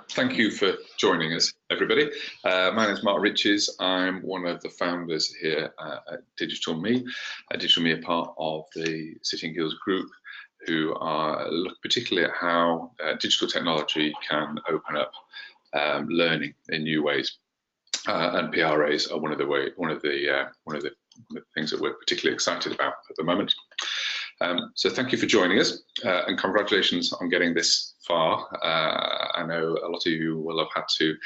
Thank you for joining us, everybody. My name is Mark Riches. I'm one of the founders here at Digital Me. Digital Me are part of the City and Guilds group, who are look particularly at how digital technology can open up learning in new ways. And PRAs are one of the things that we're particularly excited about at the moment. So thank you for joining us, and congratulations on getting this far. I know a lot of you will have had to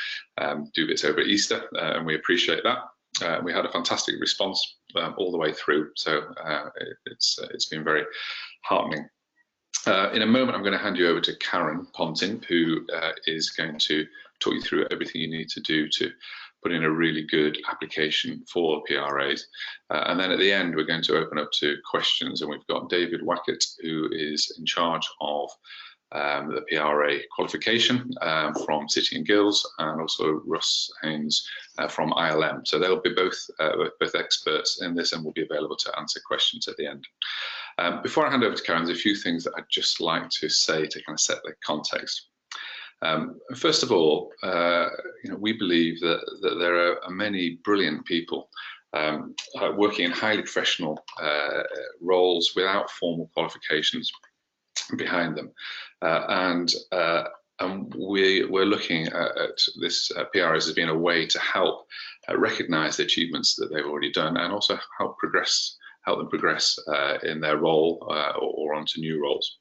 do this over Easter, and we appreciate that. We had a fantastic response all the way through, so it's been very heartening. In a moment, I'm going to hand you over to Karen Ponting, who is going to talk you through everything you need to do to put in a really good application for PRAs. And then at the end, we're going to open up to questions, and we've got David Wackett, who is in charge of the PRA qualification from City and Guilds, and also Russ Haynes from ILM. So they'll be both experts in this and will be available to answer questions at the end. Before I hand over to Karen, there's a few things that I'd just like to say to kind of set the context. First of all, we believe that there are many brilliant people working in highly professional roles without formal qualifications behind them, and we're looking at this PRAs as being a way to help recognise the achievements that they've already done, and also help them progress in their role or onto new roles.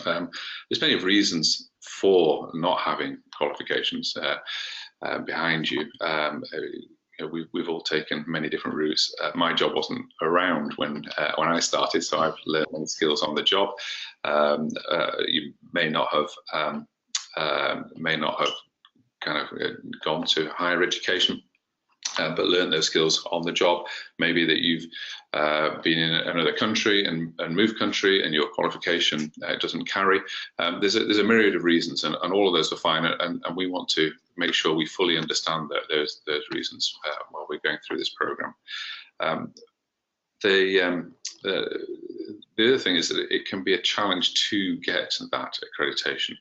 There's plenty of reasons for not having qualifications behind you. We've all taken many different routes. My job wasn't around when I started, so I've learned many skills on the job. You may not have kind of gone to higher education, but learned those skills on the job. Maybe that you've been in another country and moved country, and your qualification doesn't carry. There's a myriad of reasons, and all of those are fine. And we want to make sure we fully understand those reasons while we're going through this program. The other thing is that it can be a challenge to get that accreditation.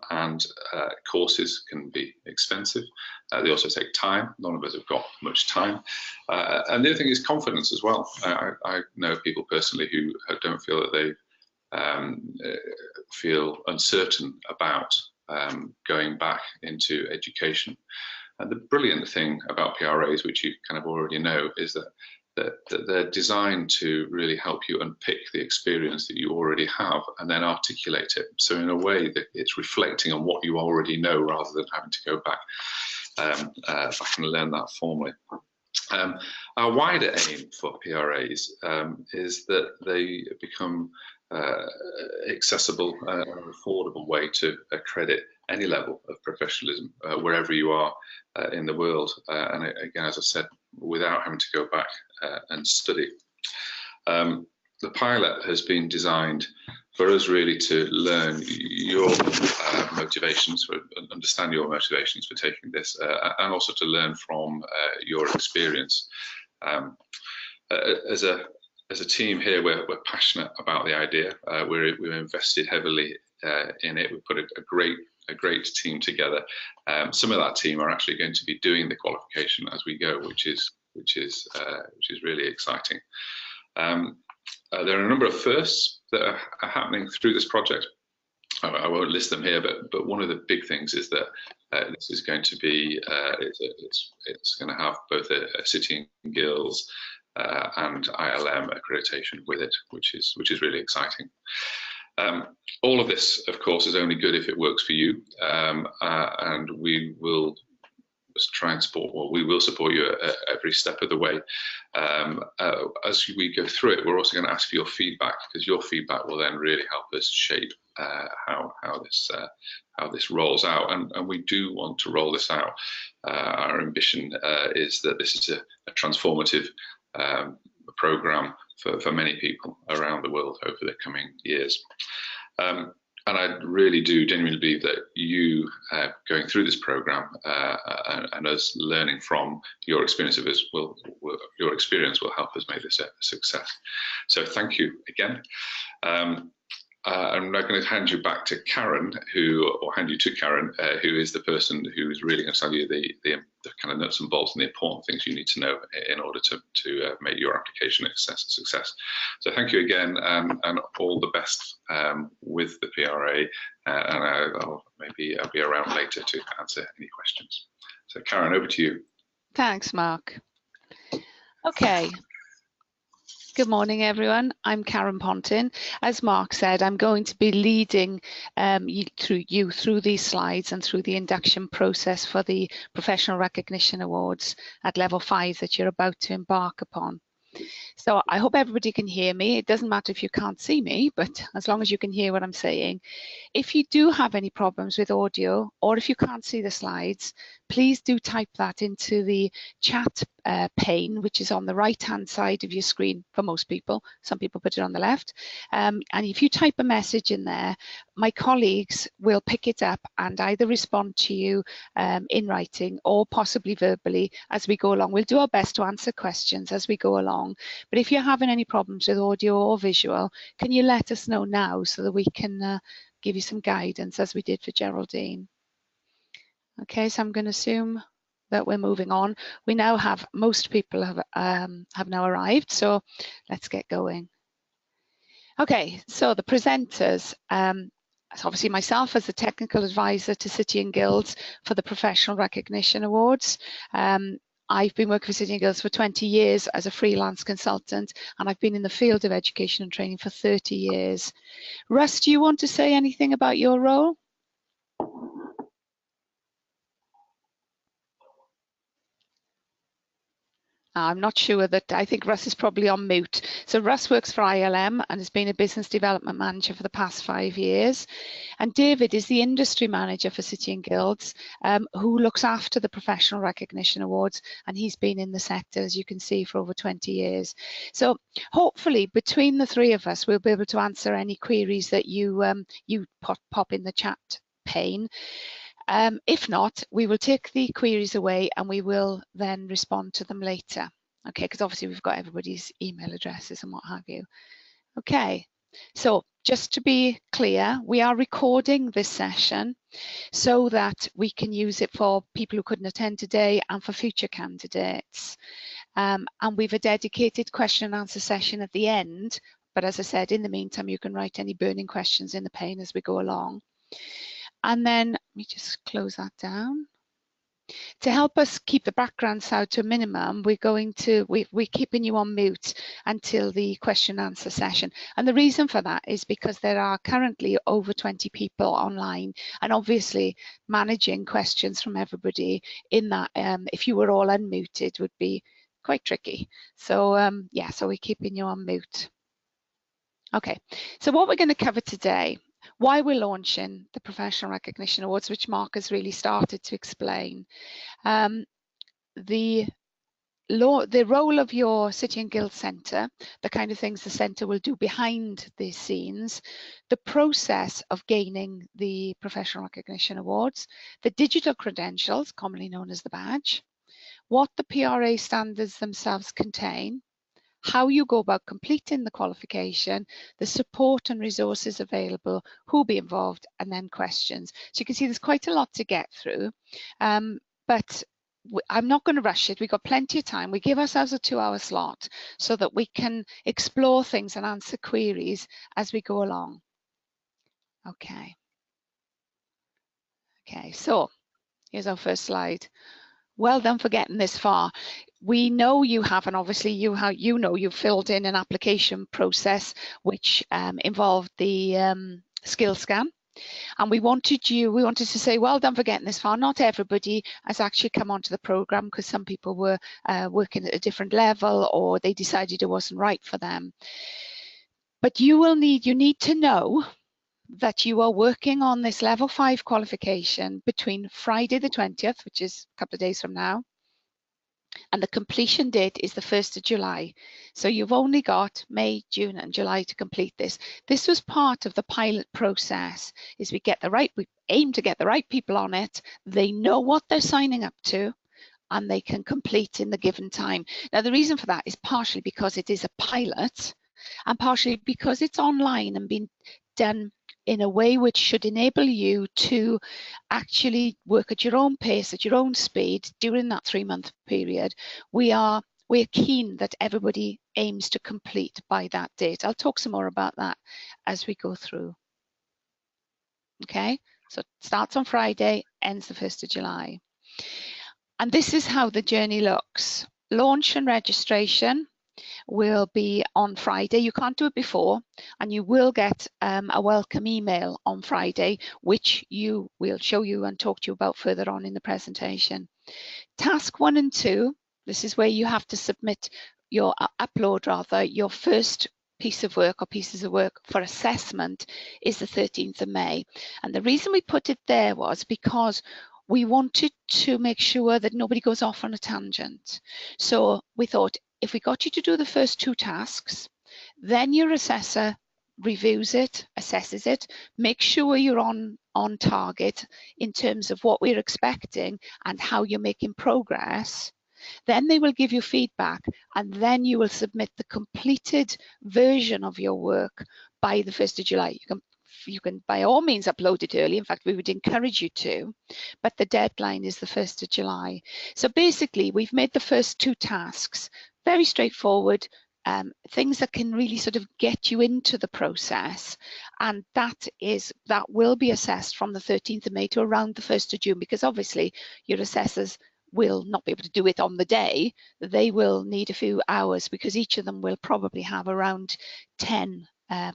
And courses can be expensive. They also take time. None of us have got much time. And the other thing is confidence as well. I know people personally who don't feel that they feel uncertain about going back into education. And the brilliant thing about PRAs, which you kind of already know, is that they're designed to really help you unpick the experience that you already have and then articulate it. So in a way that it's reflecting on what you already know, rather than having to go back and learn that formally. Our wider aim for PRAs is that they become accessible and an affordable way to accredit any level of professionalism wherever you are in the world. And again, as I said, without having to go back and study. The pilot has been designed for us really to learn your motivations, understand your motivations for taking this, and also to learn from your experience. As a team here, we're passionate about the idea. We've invested heavily in it. We've put a great team together. Some of that team are actually going to be doing the qualification as we go, which is really exciting. There are a number of firsts that are happening through this project. I won't list them here, but one of the big things is that this is going to be it's going to have both a City and Guilds and ILM accreditation with it, which is really exciting. All of this, of course, is only good if it works for you, and we will try and support. Well, we will support you at every step of the way. As we go through it, we're also going to ask for your feedback, because your feedback will then really help us shape how this rolls out. And we do want to roll this out. Our ambition is that this is a transformative program for many people around the world over the coming years. And I really do genuinely believe that you going through this program and us learning from your experience of us your experience will help us make this a success. So thank you again. I'm now going to hand you back to Karen, or hand you to Karen, who is the person who is really going to tell you the kind of nuts and bolts and the important things you need to know in order to make your application a success. So thank you again, and all the best with the PRA, and I'll be around later to answer any questions. So Karen, over to you. Thanks, Mark. Okay. Good morning, everyone. I'm Karen Pontin. As Mark said, I'm going to be leading you through these slides and through the induction process for the Professional Recognition Awards at Level 5 that you're about to embark upon. So I hope everybody can hear me. It doesn't matter if you can't see me, but as long as you can hear what I'm saying. If you do have any problems with audio, or if you can't see the slides, please do type that into the chat pane, which is on the right-hand side of your screen for most people. Some people put it on the left. And if you type a message in there, my colleagues will pick it up and either respond to you in writing or possibly verbally as we go along. We'll do our best to answer questions as we go along. But if you're having any problems with audio or visual, can you let us know now so that we can give you some guidance as we did for Geraldine? Okay, so I'm going to assume that we're moving on. We now have, most people have now arrived, so let's get going. Okay, so the presenters, so obviously myself as the technical advisor to City and Guilds for the Professional Recognition Awards. I've been working for City and Guilds for 20 years as a freelance consultant, and I've been in the field of education and training for 30 years. Russ, do you want to say anything about your role? I'm not sure that, I think Russ is probably on mute. So Russ works for ILM and has been a business development manager for the past 5 years. And David is the industry manager for City and Guilds, who looks after the Professional Recognition Awards. And he's been in the sector, as you can see, for over 20 years. So hopefully between the three of us, we'll be able to answer any queries that you pop in the chat pane. If not, we will take the queries away and we will then respond to them later. Okay, because obviously we've got everybody's email addresses and what have you. Okay, so just to be clear, we are recording this session so that we can use it for people who couldn't attend today and for future candidates. And we've a dedicated question and answer session at the end. But as I said, in the meantime, you can write any burning questions in the pane as we go along. And then let me just close that down. To help us keep the background sound to a minimum, we're keeping you on mute until the question and answer session. And the reason for that is because there are currently over 20 people online, and obviously managing questions from everybody in that, if you were all unmuted, would be quite tricky. So yeah, so we're keeping you on mute. Okay, so what we're going to cover today, why we're launching the Professional Recognition Awards, which Mark has really started to explain. The role of your City and Guild Centre, the kind of things the centre will do behind the scenes, the process of gaining the Professional Recognition Awards, the digital credentials, commonly known as the badge, what the PRA standards themselves contain, how you go about completing the qualification, the support and resources available, who'll be involved, and then questions. So you can see there's quite a lot to get through, but I'm not going to rush it. We've got plenty of time. We give ourselves a 2-hour slot so that we can explore things and answer queries as we go along. Okay. Okay, so here's our first slide. Well done for getting this far. We know you have, and obviously you've filled in an application process which involved the skill scan, and we wanted to say well done for getting this far. Not everybody has actually come onto the program because some people were working at a different level, or they decided it wasn't right for them. But you need to know that you are working on this level 5 qualification between Friday the 20th, which is a couple of days from now, and the completion date is the 1st of July. So you've only got May, June and July to complete this. This was part of the pilot process, is we aim to get the right people on it. They know what they're signing up to and they can complete in the given time. Now the reason for that is partially because it is a pilot and partially because it's online and being done in a way which should enable you to actually work at your own pace, at your own speed during that 3-month period. We're keen that everybody aims to complete by that date. I'll talk some more about that as we go through. Okay, so it starts on Friday, ends the 1st of July. And this is how the journey looks. Launch and registration will be on Friday. You can't do it before, and you will get a welcome email on Friday, which you will show you and talk to you about further on in the presentation. Task 1 and 2, this is where you have to submit your upload rather, your first piece of work or pieces of work for assessment is the 13th of May. And the reason we put it there was because we wanted to make sure that nobody goes off on a tangent. So we thought, if we got you to do the first 2 tasks, then your assessor reviews it, assesses it, make sure you're on target in terms of what we're expecting and how you're making progress. Then they will give you feedback, and then you will submit the completed version of your work by the 1st of July. You can by all means upload it early. In fact, we would encourage you to, but the deadline is the 1st of July. So basically, we've made the first 2 tasks very straightforward, things that can really sort of get you into the process, and that will be assessed from the 13th of May to around the 1st of June, because obviously your assessors will not be able to do it on the day. They will need a few hours, because each of them will probably have around 10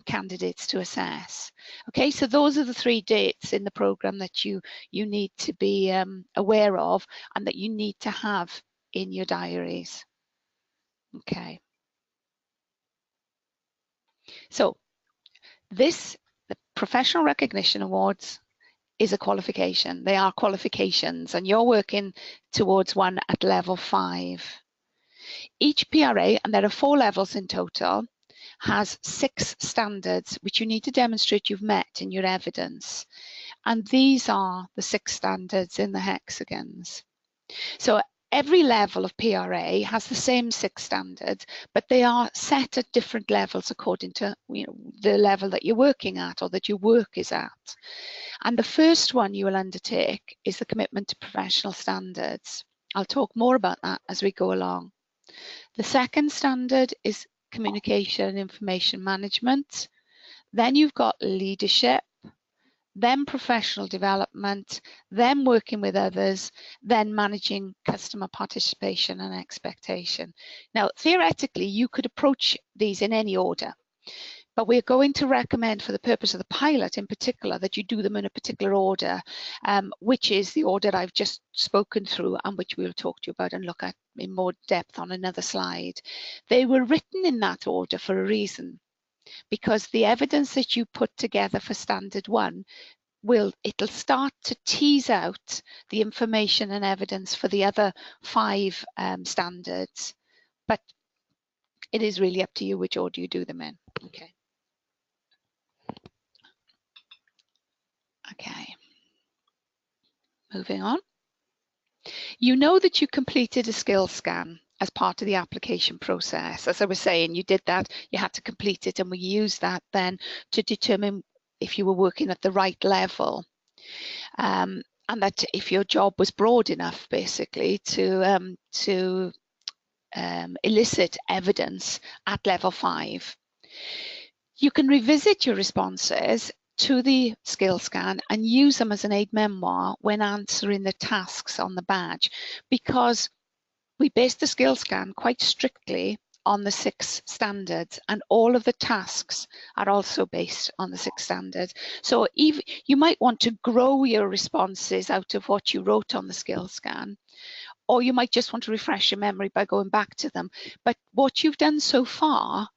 candidates to assess. Okay, so those are the 3 dates in the programme that you need to be aware of and that you need to have in your diaries. Okay. So the Professional Recognition Awards is a qualification. They are qualifications, and you're working towards one at level 5. Each PRA, and there are 4 levels in total, has 6 standards which you need to demonstrate you've met in your evidence. And these are the 6 standards in the hexagons. So every level of PRA has the same 6 standards, but they are set at different levels according to the level that you're working at or that your work is at. And the first one you will undertake is the commitment to professional standards. I'll talk more about that as we go along. The second standard is communication and information management. Then you've got leadership, then professional development, then working with others, then managing customer participation and expectation. Now, theoretically, you could approach these in any order, but we're going to recommend, for the purpose of the pilot in particular, that you do them in a particular order, which is the order I've just spoken through and which we'll talk to you about and look at in more depth on another slide. They were written in that order for a reason, because the evidence that you put together for standard 1 it'll start to tease out the information and evidence for the other 5 standards, but it is really up to you which order you do them in. Okay, moving on. You know that you completed a skill scan as part of the application process. As I was saying, you did that, you had to complete it, and we used that then to determine if you were working at the right level, and that if your job was broad enough, basically, to elicit evidence at level 5. You can revisit your responses to the skill scan and use them as an aid memoir when answering the tasks on the badge, because we base the skill scan quite strictly on the 6 standards, and all of the tasks are also based on the 6 standards. So even you might want to grow your responses out of what you wrote on the skill scan, or you might just want to refresh your memory by going back to them. But what you've done so far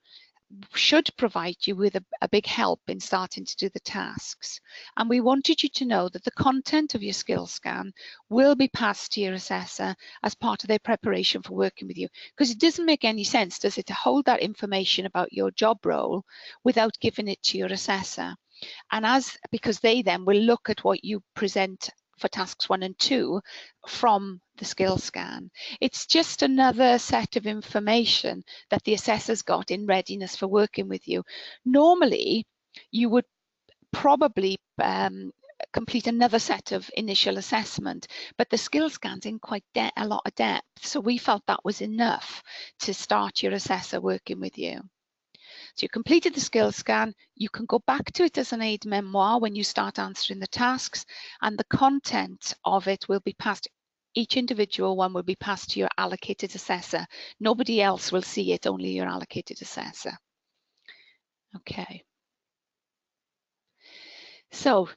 should provide you with a big help in starting to do the tasks. And we wanted you to know that the content of your skill scan will be passed to your assessor as part of their preparation for working with you, because it doesn't make any sense, does it, to hold that information about your job role without giving it to your assessor. And because they then will look at what you present for tasks 1 and 2 from the skill scan. It's just another set of information that the assessor's got in readiness for working with you. Normally, you would probably complete another set of initial assessment, but the skill scan's in quite a lot of depth. So we felt that was enough to start your assessor working with you. So you completed the skill scan, you can go back to it as an aid memoir when you start answering the tasks, and the content of it will be passed, each individual one will be passed to your allocated assessor. Nobody else will see it, only your allocated assessor. Okay. So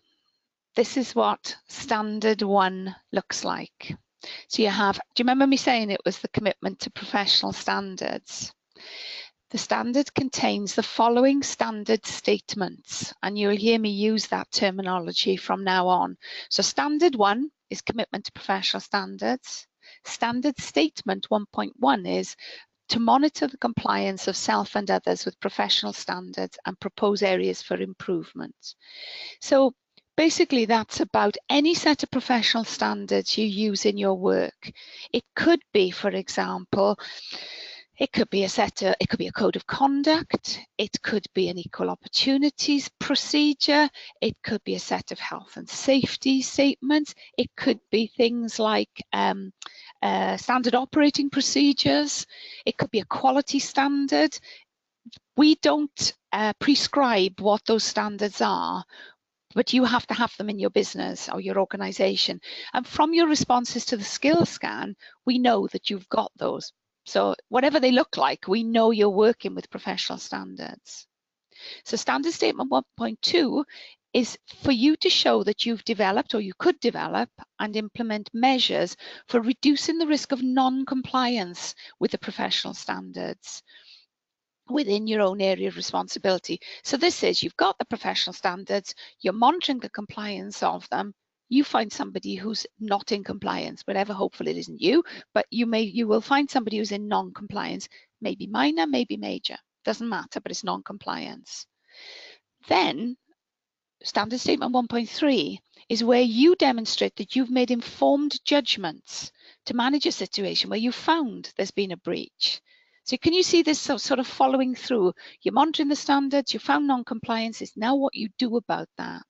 this is what standard 1 looks like. So you have, do you remember me saying it was the commitment to professional standards? The standard contains the following standard statements, and you'll hear me use that terminology from now on. So standard 1 is commitment to professional standards. Standard statement 1.1 is to monitor the compliance of self and others with professional standards and propose areas for improvement. So basically, that's about any set of professional standards you use in your work. It could be, for example, it could be a code of conduct. It could be an equal opportunities procedure. It could be a set of health and safety statements. It could be things like standard operating procedures. It could be a quality standard. We don't prescribe what those standards are, but you have to have them in your business or your organization. And from your responses to the skill scan, we know that you've got those. So whatever they look like, we know you're working with professional standards. So standard statement 1.2 is for you to show that you've developed, or you could develop and implement measures for reducing the risk of non-compliance with the professional standards within your own area of responsibility. So this is, you've got the professional standards, you're monitoring the compliance of them, you find somebody who's not in compliance, whatever, hopefully it isn't you, but you will find somebody who's in non-compliance, maybe minor, maybe major, doesn't matter, but it's non-compliance. Then standard statement 1.3 is where you demonstrate that you've made informed judgments to manage a situation where you found there's been a breach. So can you see this sort of following through? You're monitoring the standards, you found non-compliance, it's now what you do about that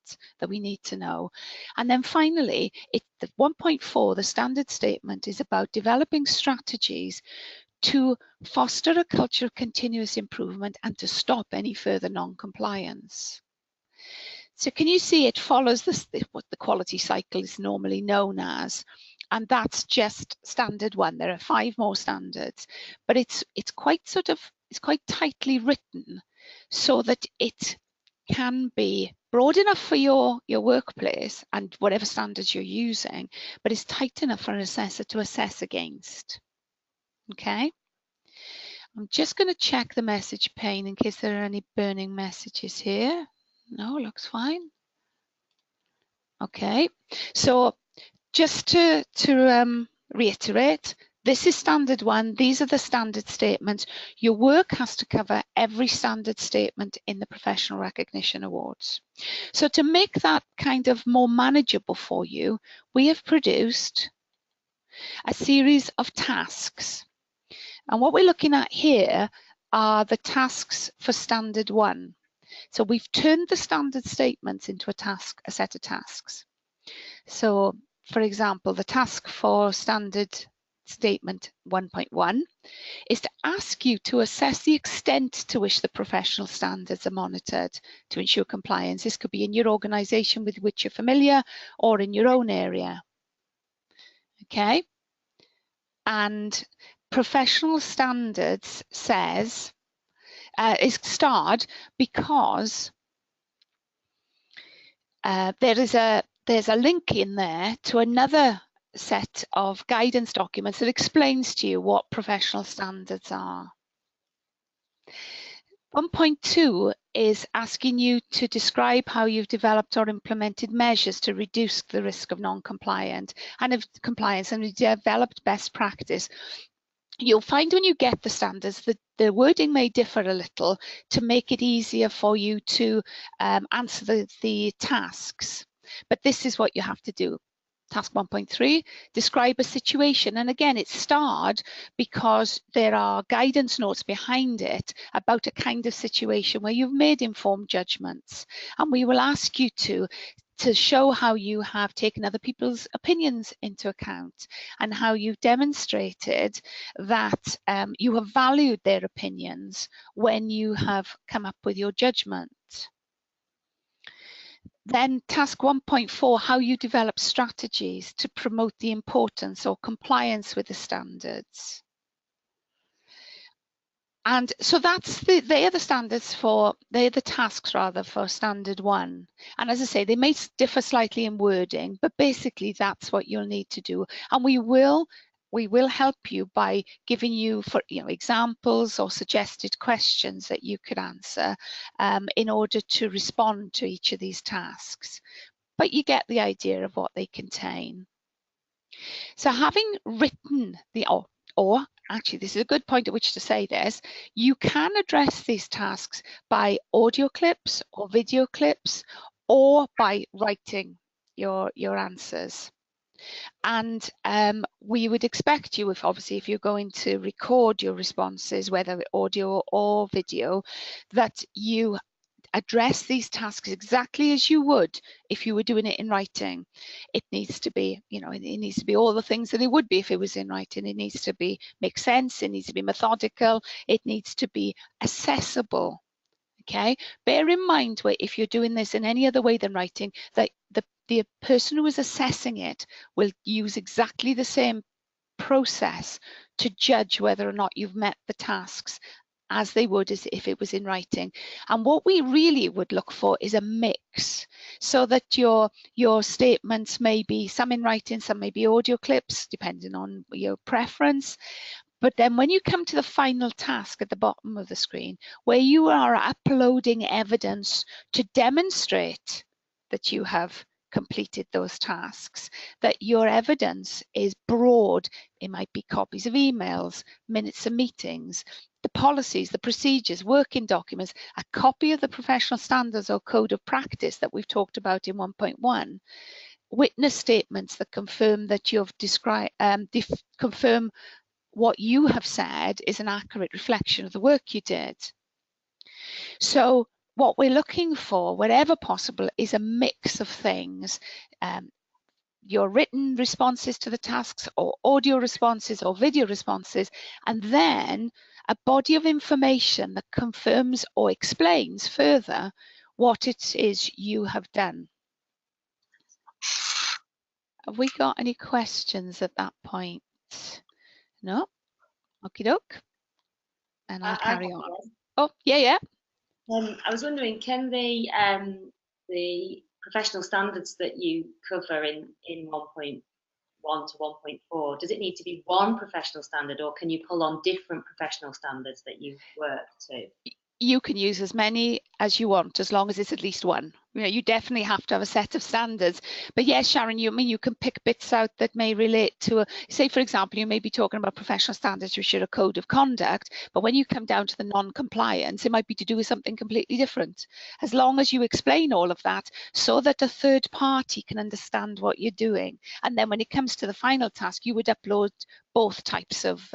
we need to know. And then finally, the 1.4, the standard statement, is about developing strategies to foster a culture of continuous improvement and to stop any further non-compliance. So can you see it follows what the quality cycle is normally known as? And that's just standard 1. There are 5 more standards, but it's quite tightly written so that it can be broad enough for your workplace and whatever standards you're using, but it's tight enough for an assessor to assess against. Okay. I'm just going to check the message pane in case there are any burning messages here. No, looks fine. Okay, so just to reiterate, this is standard 1. These are the standard statements. Your work has to cover every standard statement in the Professional Recognition Awards. So to make that kind of more manageable for you, we have produced a series of tasks. And what we're looking at here are the tasks for standard 1. So we've turned the standard statements into a set of tasks. So, for example, the task for standard statement 1.1 is to ask you to assess the extent to which the professional standards are monitored to ensure compliance. This could be in your organization with which you're familiar or in your own area. Okay. And professional standards says, is starred because there's a link in there to another set of guidance documents that explains to you what professional standards are. 1.2 is asking you to describe how you've developed or implemented measures to reduce the risk of non-compliance and developed best practice. You'll find when you get the standards that the wording may differ a little to make it easier for you to answer the tasks. But this is what you have to do. Task 1.3, describe a situation. And again, it's starred because there are guidance notes behind it about a kind of situation where you've made informed judgments. And we will ask you to show how you have taken other people's opinions into account and how you've demonstrated that you have valued their opinions when you have come up with your judgment. Then task 1.4, how you develop strategies to promote the importance or compliance with the standards. And so they are the standards for, they're the tasks rather for standard 1. And as I say, they may differ slightly in wording, but basically that's what you'll need to do. And we will help you by giving you examples or suggested questions that you could answer in order to respond to each of these tasks. But you get the idea of what they contain. So having written or actually, this is a good point at which to say this, you can address these tasks by audio clips or video clips or by writing your answers. And we would expect you, if you're going to record your responses, whether audio or video, that you address these tasks exactly as you would if you were doing it in writing. It needs to be, it needs to be all the things that it would be if it was in writing. It needs to make sense. It needs to be methodical. It needs to be accessible. Okay. Bear in mind where if you're doing this in any other way than writing, that the person who is assessing it will use exactly the same process to judge whether or not you've met the tasks as they would as if it was in writing. And what we really would look for is a mix, so that your statements may be some in writing, some may be audio clips, depending on your preference. But then when you come to the final task at the bottom of the screen, where you are uploading evidence to demonstrate that you have completed those tasks, that your evidence is broad. It might be copies of emails, minutes of meetings, the policies, the procedures, working documents, a copy of the professional standards or code of practice that we've talked about in 1.1, witness statements that confirm that you've confirm what you have said is an accurate reflection of the work you did. So what we're looking for, wherever possible, is a mix of things. Your written responses to the tasks, or audio responses, or video responses, and then a body of information that confirms or explains further what it is you have done. Have we got any questions at that point? No? Okie doke. And I'll carry on. Oh, yeah. I was wondering, can the professional standards that you cover in 1.1 to 1.4, does it need to be one professional standard, or can you pull on different professional standards that you work to? You can use as many as you want, as long as it's at least one. You definitely have to have a set of standards. But yes, Sharon, you can pick bits out that may relate to, say, for example, you may be talking about professional standards which are a code of conduct, but when you come down to the non-compliance, it might be to do with something completely different. As long as you explain all of that so that a third party can understand what you're doing. And then when it comes to the final task, you would upload both types of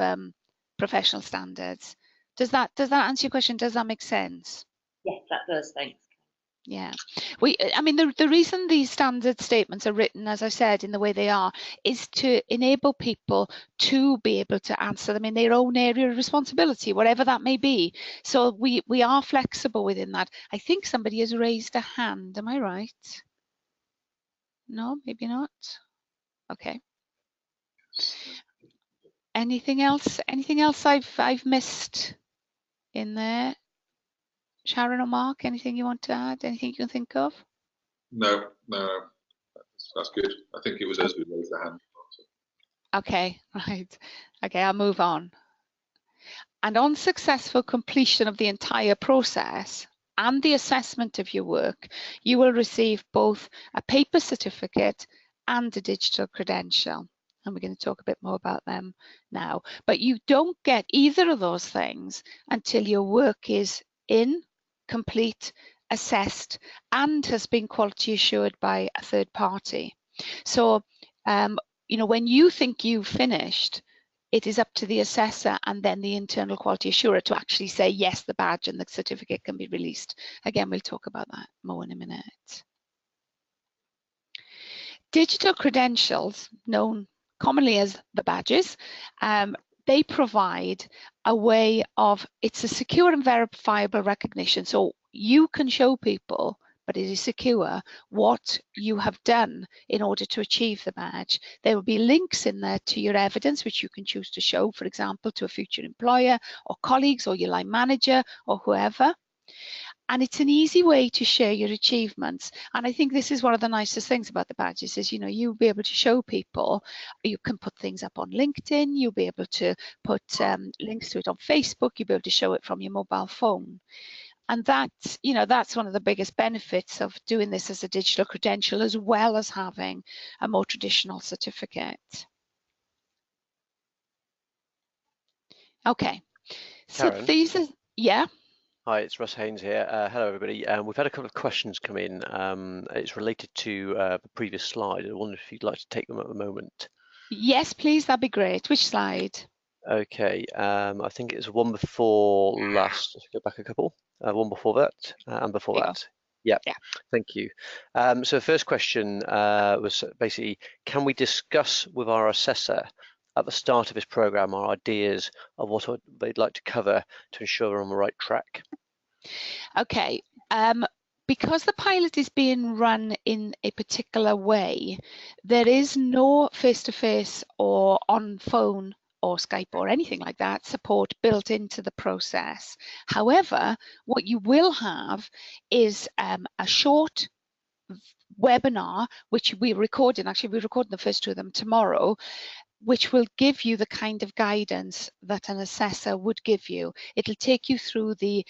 professional standards. Does that answer your question? Does that make sense? Yes, that does. Thanks. Yeah, the reason these standard statements are written, as I said, in the way they are, is to enable people to be able to answer them in their own area of responsibility, whatever that may be. So we are flexible within that. I think somebody has raised a hand. Am I right? No, maybe not. Okay. Anything else? Anything else I've missed in there? Sharon or Mark, anything you want to add? Anything you can think of? No, that's good. I think it was us who raised the hand. Okay, right. Okay, I'll move on. And on successful completion of the entire process and the assessment of your work, you will receive both a paper certificate and a digital credential. And we're going to talk a bit more about them now. But you don't get either of those things until your work is in, complete, assessed, and has been quality assured by a third party. So when you think you've finished, it is up to the assessor and then the internal quality assurer to actually say, yes, the badge and the certificate can be released. Again, we'll talk about that more in a minute. Digital credentials, known commonly as the badges, they provide a way of, it's a secure and verifiable recognition. So you can show people, but it is secure, what you have done in order to achieve the badge. There will be links in there to your evidence, which you can choose to show, for example, to a future employer or colleagues or your line manager or whoever. And it's an easy way to share your achievements. And I think this is one of the nicest things about the badges is, you'll be able to show people, you can put things up on LinkedIn, you'll be able to put links to it on Facebook, you'll be able to show it from your mobile phone. And that's, that's one of the biggest benefits of doing this as a digital credential, as well as having a more traditional certificate. Okay, so Karen. these are, yeah. Hi, it's Russ Haynes here. Hello, everybody. We've had a couple of questions come in. It's related to the previous slide. I wonder if you'd like to take them at the moment. Yes, please. That'd be great. Which slide? Okay. I think it's one before last. Let's go back a couple. One before that and before that. Yeah. Thank you. So the first question was basically, can we discuss with our assessor at the start of this program our ideas of what they'd like to cover to ensure we're on the right track? Okay, because the pilot is being run in a particular way, there is no face-to-face or on phone or Skype or anything like that support built into the process. However, what you will have is a short webinar, which we're recording. Actually, we're recording the first two of them tomorrow, which will give you the kind of guidance that an assessor would give you. It'll take you through the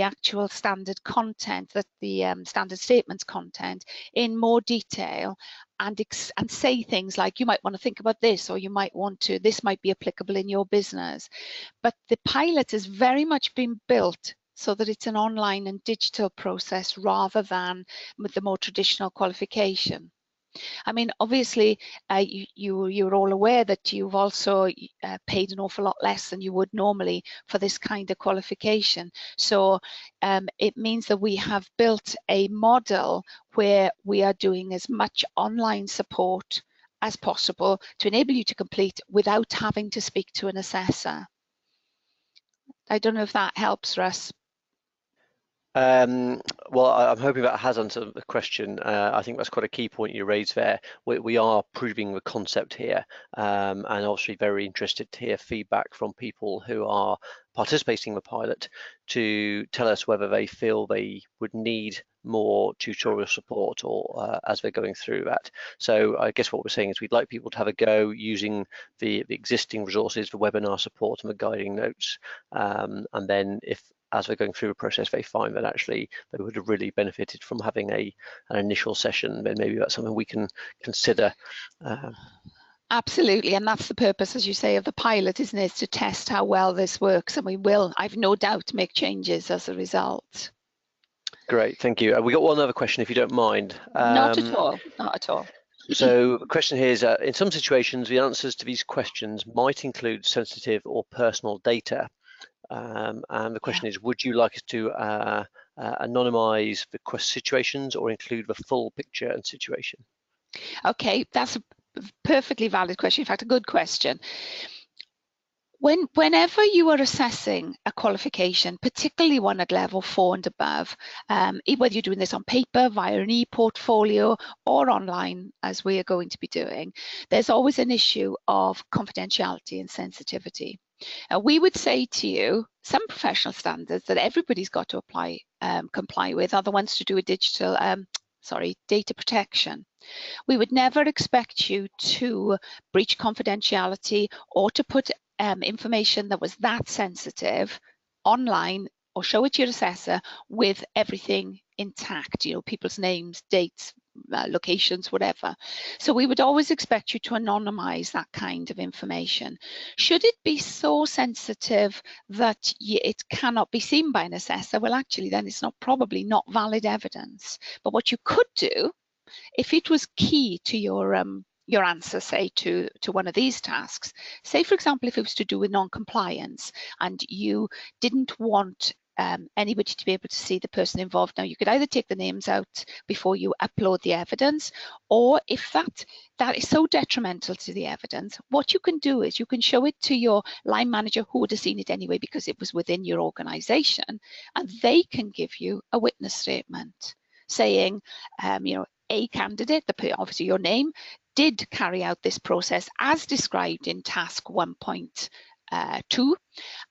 actual standard content, that the standard statements content in more detail, and say things like, you might want to think about this, or you might want to, this might be applicable in your business. But the pilot has very much been built so that it's an online and digital process rather than with the more traditional qualification. I mean, obviously, you're all aware that you've also paid an awful lot less than you would normally for this kind of qualification. So it means that we have built a model where we are doing as much online support as possible to enable you to complete without having to speak to an assessor. I don't know if that helps, Russ. Well, I'm hoping that has answered the question. I think that's quite a key point you raised there. We are proving the concept here, and obviously very interested to hear feedback from people who are participating in the pilot to tell us whether they feel they would need more tutorial support or as they're going through that. So I guess what we're saying is we'd like people to have a go using the existing resources, the webinar support and the guiding notes, and then if as we're going through the process, they find that actually they would have really benefited from having an initial session, then maybe that's something we can consider. Absolutely, and that's the purpose, as you say, of the pilot, isn't it? To test how well this works, and we will, I've no doubt, make changes as a result. Great, thank you. We got one other question, if you don't mind. Not at all, not at all. So the question here is, in some situations, the answers to these questions might include sensitive or personal data. And the question is, would you like us to anonymize the situations or include the full picture and situation? Okay, that's a perfectly valid question. In fact, a good question. Whenever you are assessing a qualification, particularly one at level 4 and above, whether you're doing this on paper, via an e-portfolio, or online, as we are going to be doing, there's always an issue of confidentiality and sensitivity. We would say to you, some professional standards that everybody's got to comply with are the ones to do with digital, data protection. We would never expect you to breach confidentiality or to put information that was that sensitive online or show it to your assessor with everything intact, people's names, dates, locations, whatever. So we would always expect you to anonymize that kind of information. Should it be so sensitive that it cannot be seen by an assessor, well, actually, then it's probably not valid evidence. But what you could do, if it was key to your your answer, say, to one of these tasks. Say, for example, if it was to do with non-compliance and you didn't want anybody to be able to see the person involved. Now, you could either take the names out before you upload the evidence, or if that is so detrimental to the evidence, what you can do is you can show it to your line manager, who would have seen it anyway because it was within your organization, and they can give you a witness statement saying, you know, a candidate, obviously your name, did carry out this process as described in task 1.2,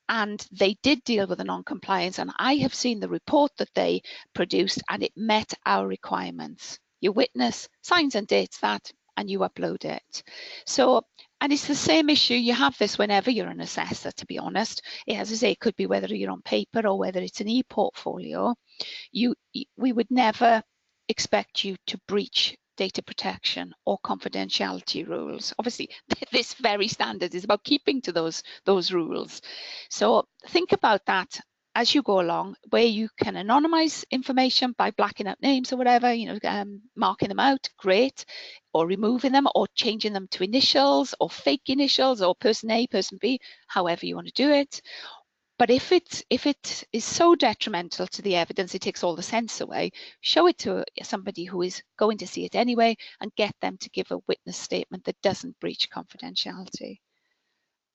and they did deal with the non-compliance, and I have seen the report that they produced and it met our requirements. Your witness signs and dates that and you upload it. So, and it's the same issue. You have this whenever you're an assessor, to be honest. As I say, it could be whether you're on paper or whether it's an e-portfolio. We would never expect you to breach data protection or confidentiality rules. Obviously, this very standard is about keeping to those rules. So think about that as you go along, where you can anonymize information by blacking out names or whatever, you know, marking them out, great, or removing them or changing them to initials or fake initials or person A, person B, however you want to do it. But if it is so detrimental to the evidence, it takes all the sense away, show it to somebody who is going to see it anyway and get them to give a witness statement that doesn't breach confidentiality.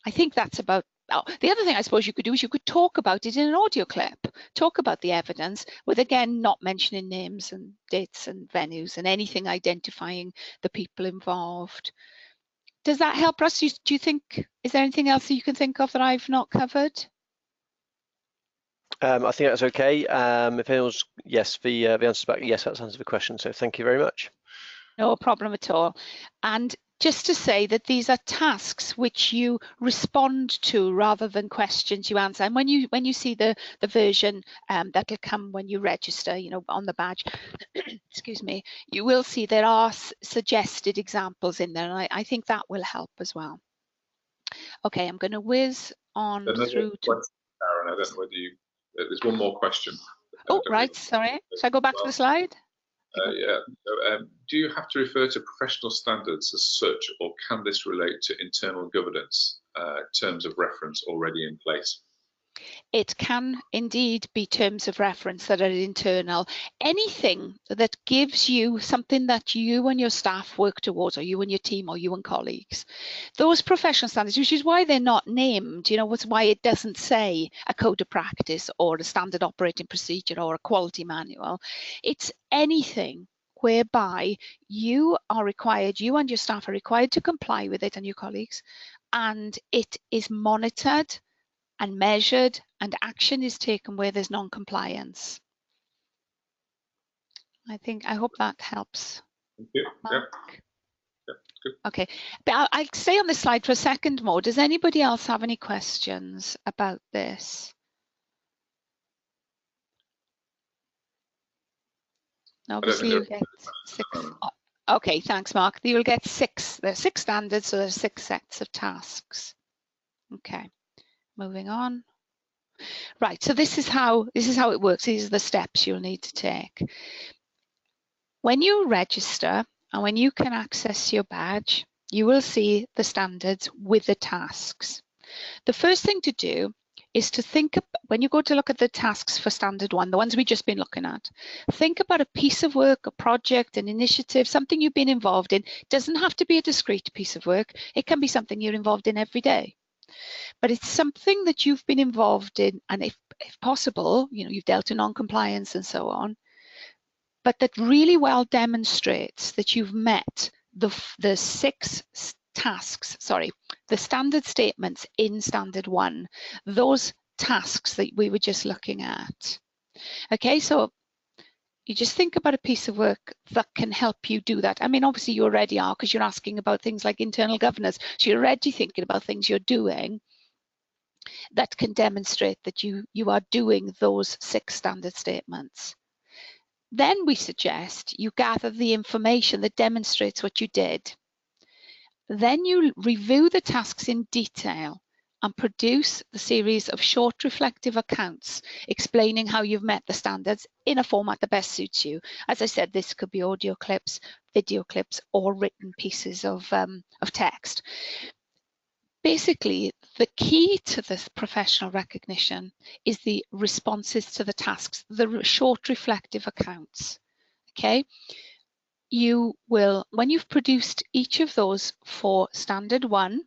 I think that's about, the other thing I suppose you could do is you could talk about it in an audio clip, talk about the evidence with, again, not mentioning names and dates and venues and anything identifying the people involved. Does that help us? Do you think, is there anything else that you can think of that I've not covered? I think that's okay. If anyone's, yes, the answer's back, yes, that's answered the question. So thank you very much. No problem at all. And just to say that these are tasks which you respond to rather than questions you answer. And when you see the version that'll come when you register, you know, on the badge, excuse me, you will see there are suggested examples in there, and I think that will help as well. Okay, I'm going to whiz on through to. Karen, I don't know whether you. There's one more question. Oh, right, sorry. Should I go back to the slide? Yeah. So, do you have to refer to professional standards as such, or can this relate to internal governance terms of reference already in place? It can indeed be terms of reference that are internal. Anything that gives you something that you and your staff work towards, or you and your team, or you and colleagues. Those professional standards, which is why they're not named, you know, it's why it doesn't say a code of practice or a standard operating procedure or a quality manual. It's anything whereby you are required, you and your staff are required to comply with it, and your colleagues, and it is monitored and measured, and action is taken where there's non-compliance. I hope that helps. Thank you. Yep. Yep, good. Okay, but I'll stay on this slide for a second more. Does anybody else have any questions about this? Obviously, you'll get 6. Okay, thanks, Mark. You'll get 6. There's 6 standards, so there's 6 sets of tasks. Okay. Moving on. Right, so this is how it works. These are the steps you'll need to take. When you register and when you can access your badge, you will see the standards with the tasks. The first thing to do is to think, when you go to look at the tasks for standard 1, the ones we've just been looking at, think about a piece of work, a project, an initiative, something you've been involved in. It doesn't have to be a discrete piece of work. It can be something you're involved in every day. But it's something that you've been involved in, and if possible, you know, you've dealt in non-compliance and so on, but that really well demonstrates that you've met the 6 tasks, sorry, the standard statements in standard 1, those tasks that we were just looking at. Okay, so you just think about a piece of work that can help you do that. I mean, obviously you already are, because you're asking about things like internal governance. So you're already thinking about things you're doing that can demonstrate that you are doing those 6 standard statements. Then we suggest you gather the information that demonstrates what you did. Then you review the tasks in detail and produce the series of short reflective accounts explaining how you've met the standards in a format that best suits you. As I said, this could be audio clips, video clips, or written pieces of text. Basically, the key to this professional recognition is the responses to the tasks, the short reflective accounts. Okay, you will, when you've produced each of those for standard 1,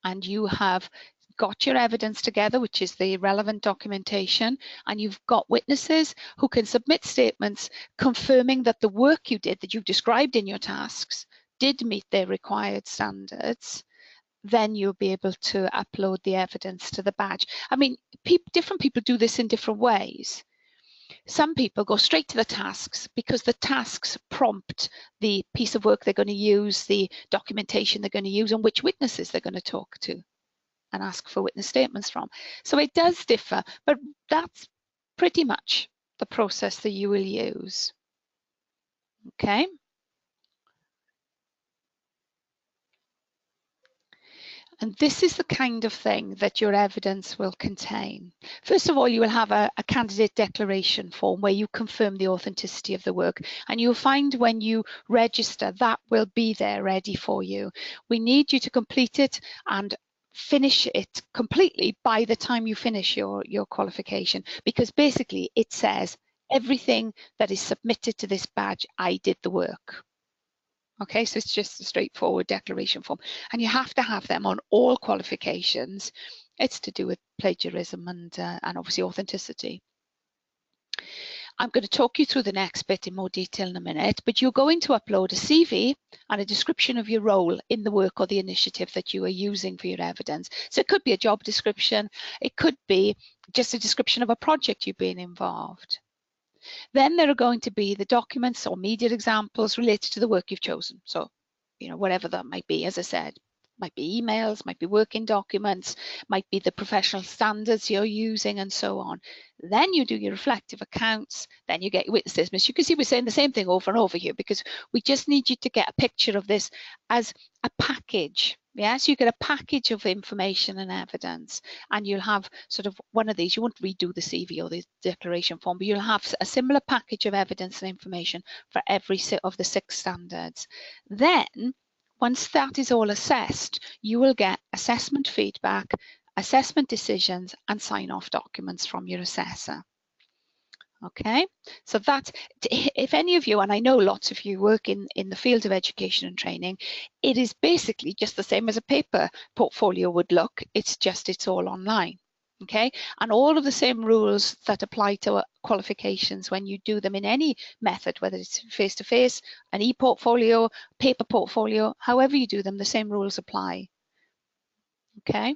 and you have got your evidence together, which is the relevant documentation, and you've got witnesses who can submit statements confirming that the work you did, that you've described in your tasks, did meet their required standards, then you'll be able to upload the evidence to the badge. I mean, different people do this in different ways. Some people go straight to the tasks because the tasks prompt the piece of work they're going to use, the documentation they're going to use, and which witnesses they're going to talk to and ask for witness statements from. So it does differ, but that's pretty much the process that you will use. Okay. And this is the kind of thing that your evidence will contain. First of all, you will have a candidate declaration form where you confirm the authenticity of the work. And you'll find when you register, that will be there ready for you. We need you to complete it and finish it completely by the time you finish your qualification, because basically it says everything that is submitted to this badge, I did the work. Okay, so it's just a straightforward declaration form, and you have to have them on all qualifications. It's to do with plagiarism and obviously authenticity. I'm going to talk you through the next bit in more detail in a minute, but you're going to upload a CV and a description of your role in the work or the initiative that you are using for your evidence. So it could be a job description, it could be just a description of a project you've been involved. Then there are going to be the documents or media examples related to the work you've chosen. So, whatever that might be, as I said, might be emails, might be working documents, might be the professional standards you're using, and so on. Then you do your reflective accounts, then you get your witness statements. You can see we're saying the same thing over and over here because we just need you to get a picture of this as a package. Yes, you get a package of information and evidence, and you'll have sort of one of these. You won't redo the CV or the declaration form, but you'll have a similar package of evidence and information for every of the 6 standards. Then, once that is all assessed, you will get assessment feedback, assessment decisions, and sign-off documents from your assessor. Okay, so that, if any of you, and I know lots of you work in the field of education and training, it is basically just the same as a paper portfolio would look. It's all online. Okay, and all of the same rules that apply to qualifications when you do them in any method, whether it's face-to-face, an e-portfolio, paper portfolio, however you do them, the same rules apply. Okay.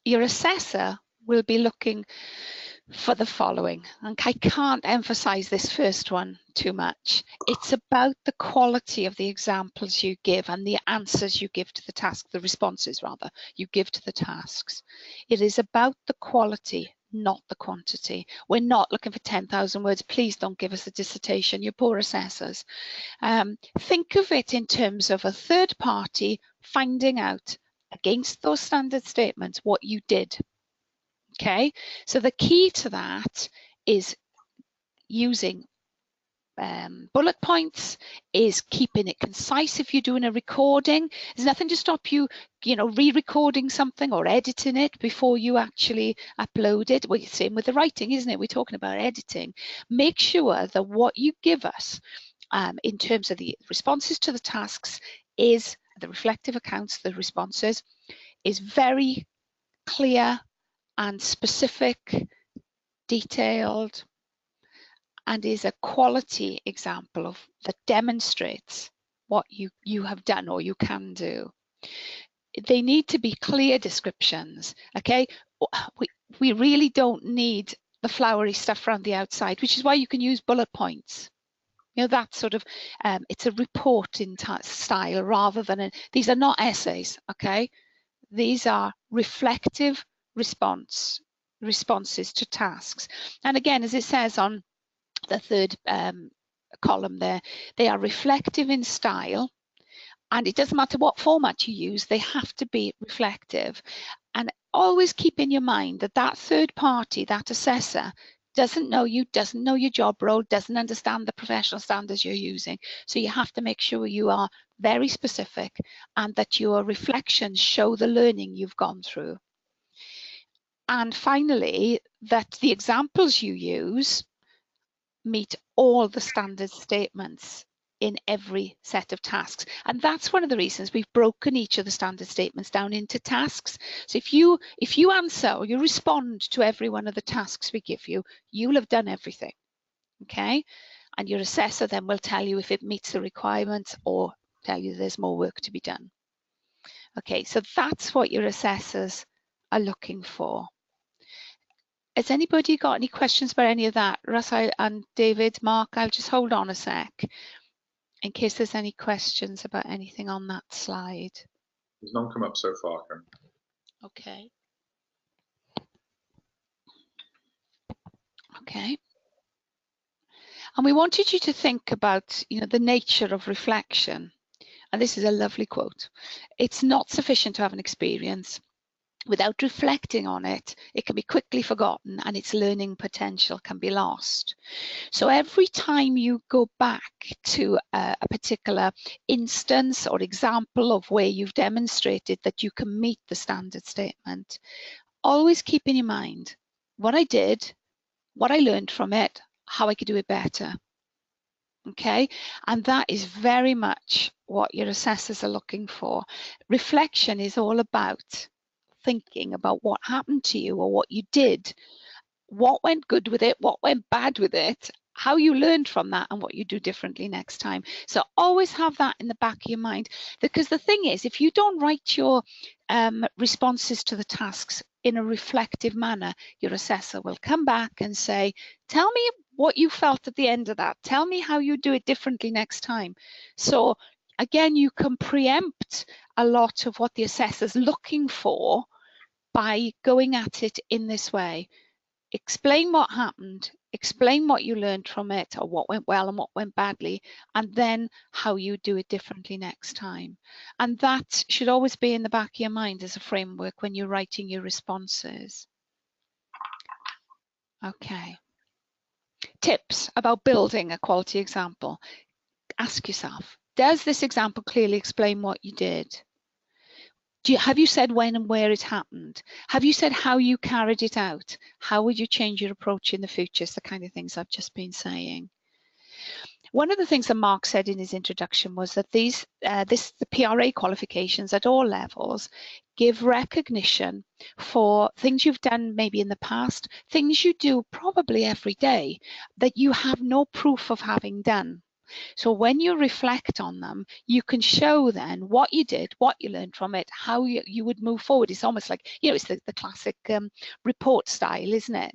Your assessor will be looking for the following, and I can't emphasize this first one too much. It's about the quality of the examples you give and the answers you give to the task, the responses rather, you give to the tasks. It is about the quality, not the quantity. We're not looking for 10,000 words. Please don't give us a dissertation, you're poor assessors. Think of it in terms of a third party finding out against those standard statements what you did. Okay, so the key to that is using bullet points, is keeping it concise. If you're doing a recording, there's nothing to stop you, re-recording something or editing it before you actually upload it. Well, same with the writing, isn't it? We're talking about editing. Make sure that what you give us in terms of the responses to the tasks is the reflective accounts, the responses, is very clear and specific, detailed, and is a quality example of that demonstrates what you have done or you can do. They need to be clear descriptions. Okay, we really don't need the flowery stuff around the outside, which is why you can use bullet points. That sort of it's a reporting style rather than these are not essays. Okay, these are reflective responses to tasks. And again, as it says on the third column there, they are reflective in style And it doesn't matter what format you use, they have to be reflective. And always keep in your mind that that third party, that assessor, doesn't know you, doesn't know your job role, doesn't understand the professional standards you're using. So you have to make sure you are very specific and that your reflections show the learning you've gone through. And finally, that the examples you use meet all the standard statements in every set of tasks. And that's one of the reasons we've broken each of the standard statements down into tasks. So if you answer or you respond to every one of the tasks we give you, you'll have done everything, okay? And your assessor then will tell you if it meets the requirements or tell you there's more work to be done. Okay, so that's what your assessors are looking for. Has anybody got any questions about any of that? Russ and David, Mark, I'll just hold on a sec in case there's any questions about anything on that slide. There's none come up so far, Karen. Okay. Okay. And we wanted you to think about, the nature of reflection. And this is a lovely quote. It's not sufficient to have an experience. Without reflecting on it, it can be quickly forgotten and its learning potential can be lost. So every time you go back to a particular instance or example of where you've demonstrated that you can meet the standard statement, always keep in your mind what I did, what I learned from it, how I could do it better. Okay, and that is very much what your assessors are looking for. Reflection is all about thinking about what happened to you or what you did, what went good with it, what went bad with it, how you learned from that and what you do differently next time. So always have that in the back of your mind, because the thing is, if you don't write your responses to the tasks in a reflective manner, your assessor will come back and say, tell me what you felt at the end of that. Tell me how you do it differently next time. So again, you can preempt a lot of what the assessor's looking for by going at it in this way. Explain what happened, explain what you learned from it or what went well and what went badly, and then how you do it differently next time. And that should always be in the back of your mind as a framework when you're writing your responses. Okay. Tips about building a quality example. Ask yourself, does this example clearly explain what you did? Have you said when and where it happened? Have you said how you carried it out? How would you change your approach in the future? It's the kind of things I've just been saying. One of the things that Mark said in his introduction was that the PRA qualifications at all levels give recognition for things you've done maybe in the past, things you do probably every day that you have no proof of having done. So when you reflect on them, you can show then what you did, what you learned from it, how you would move forward. It's almost like, it's the classic report style, isn't it?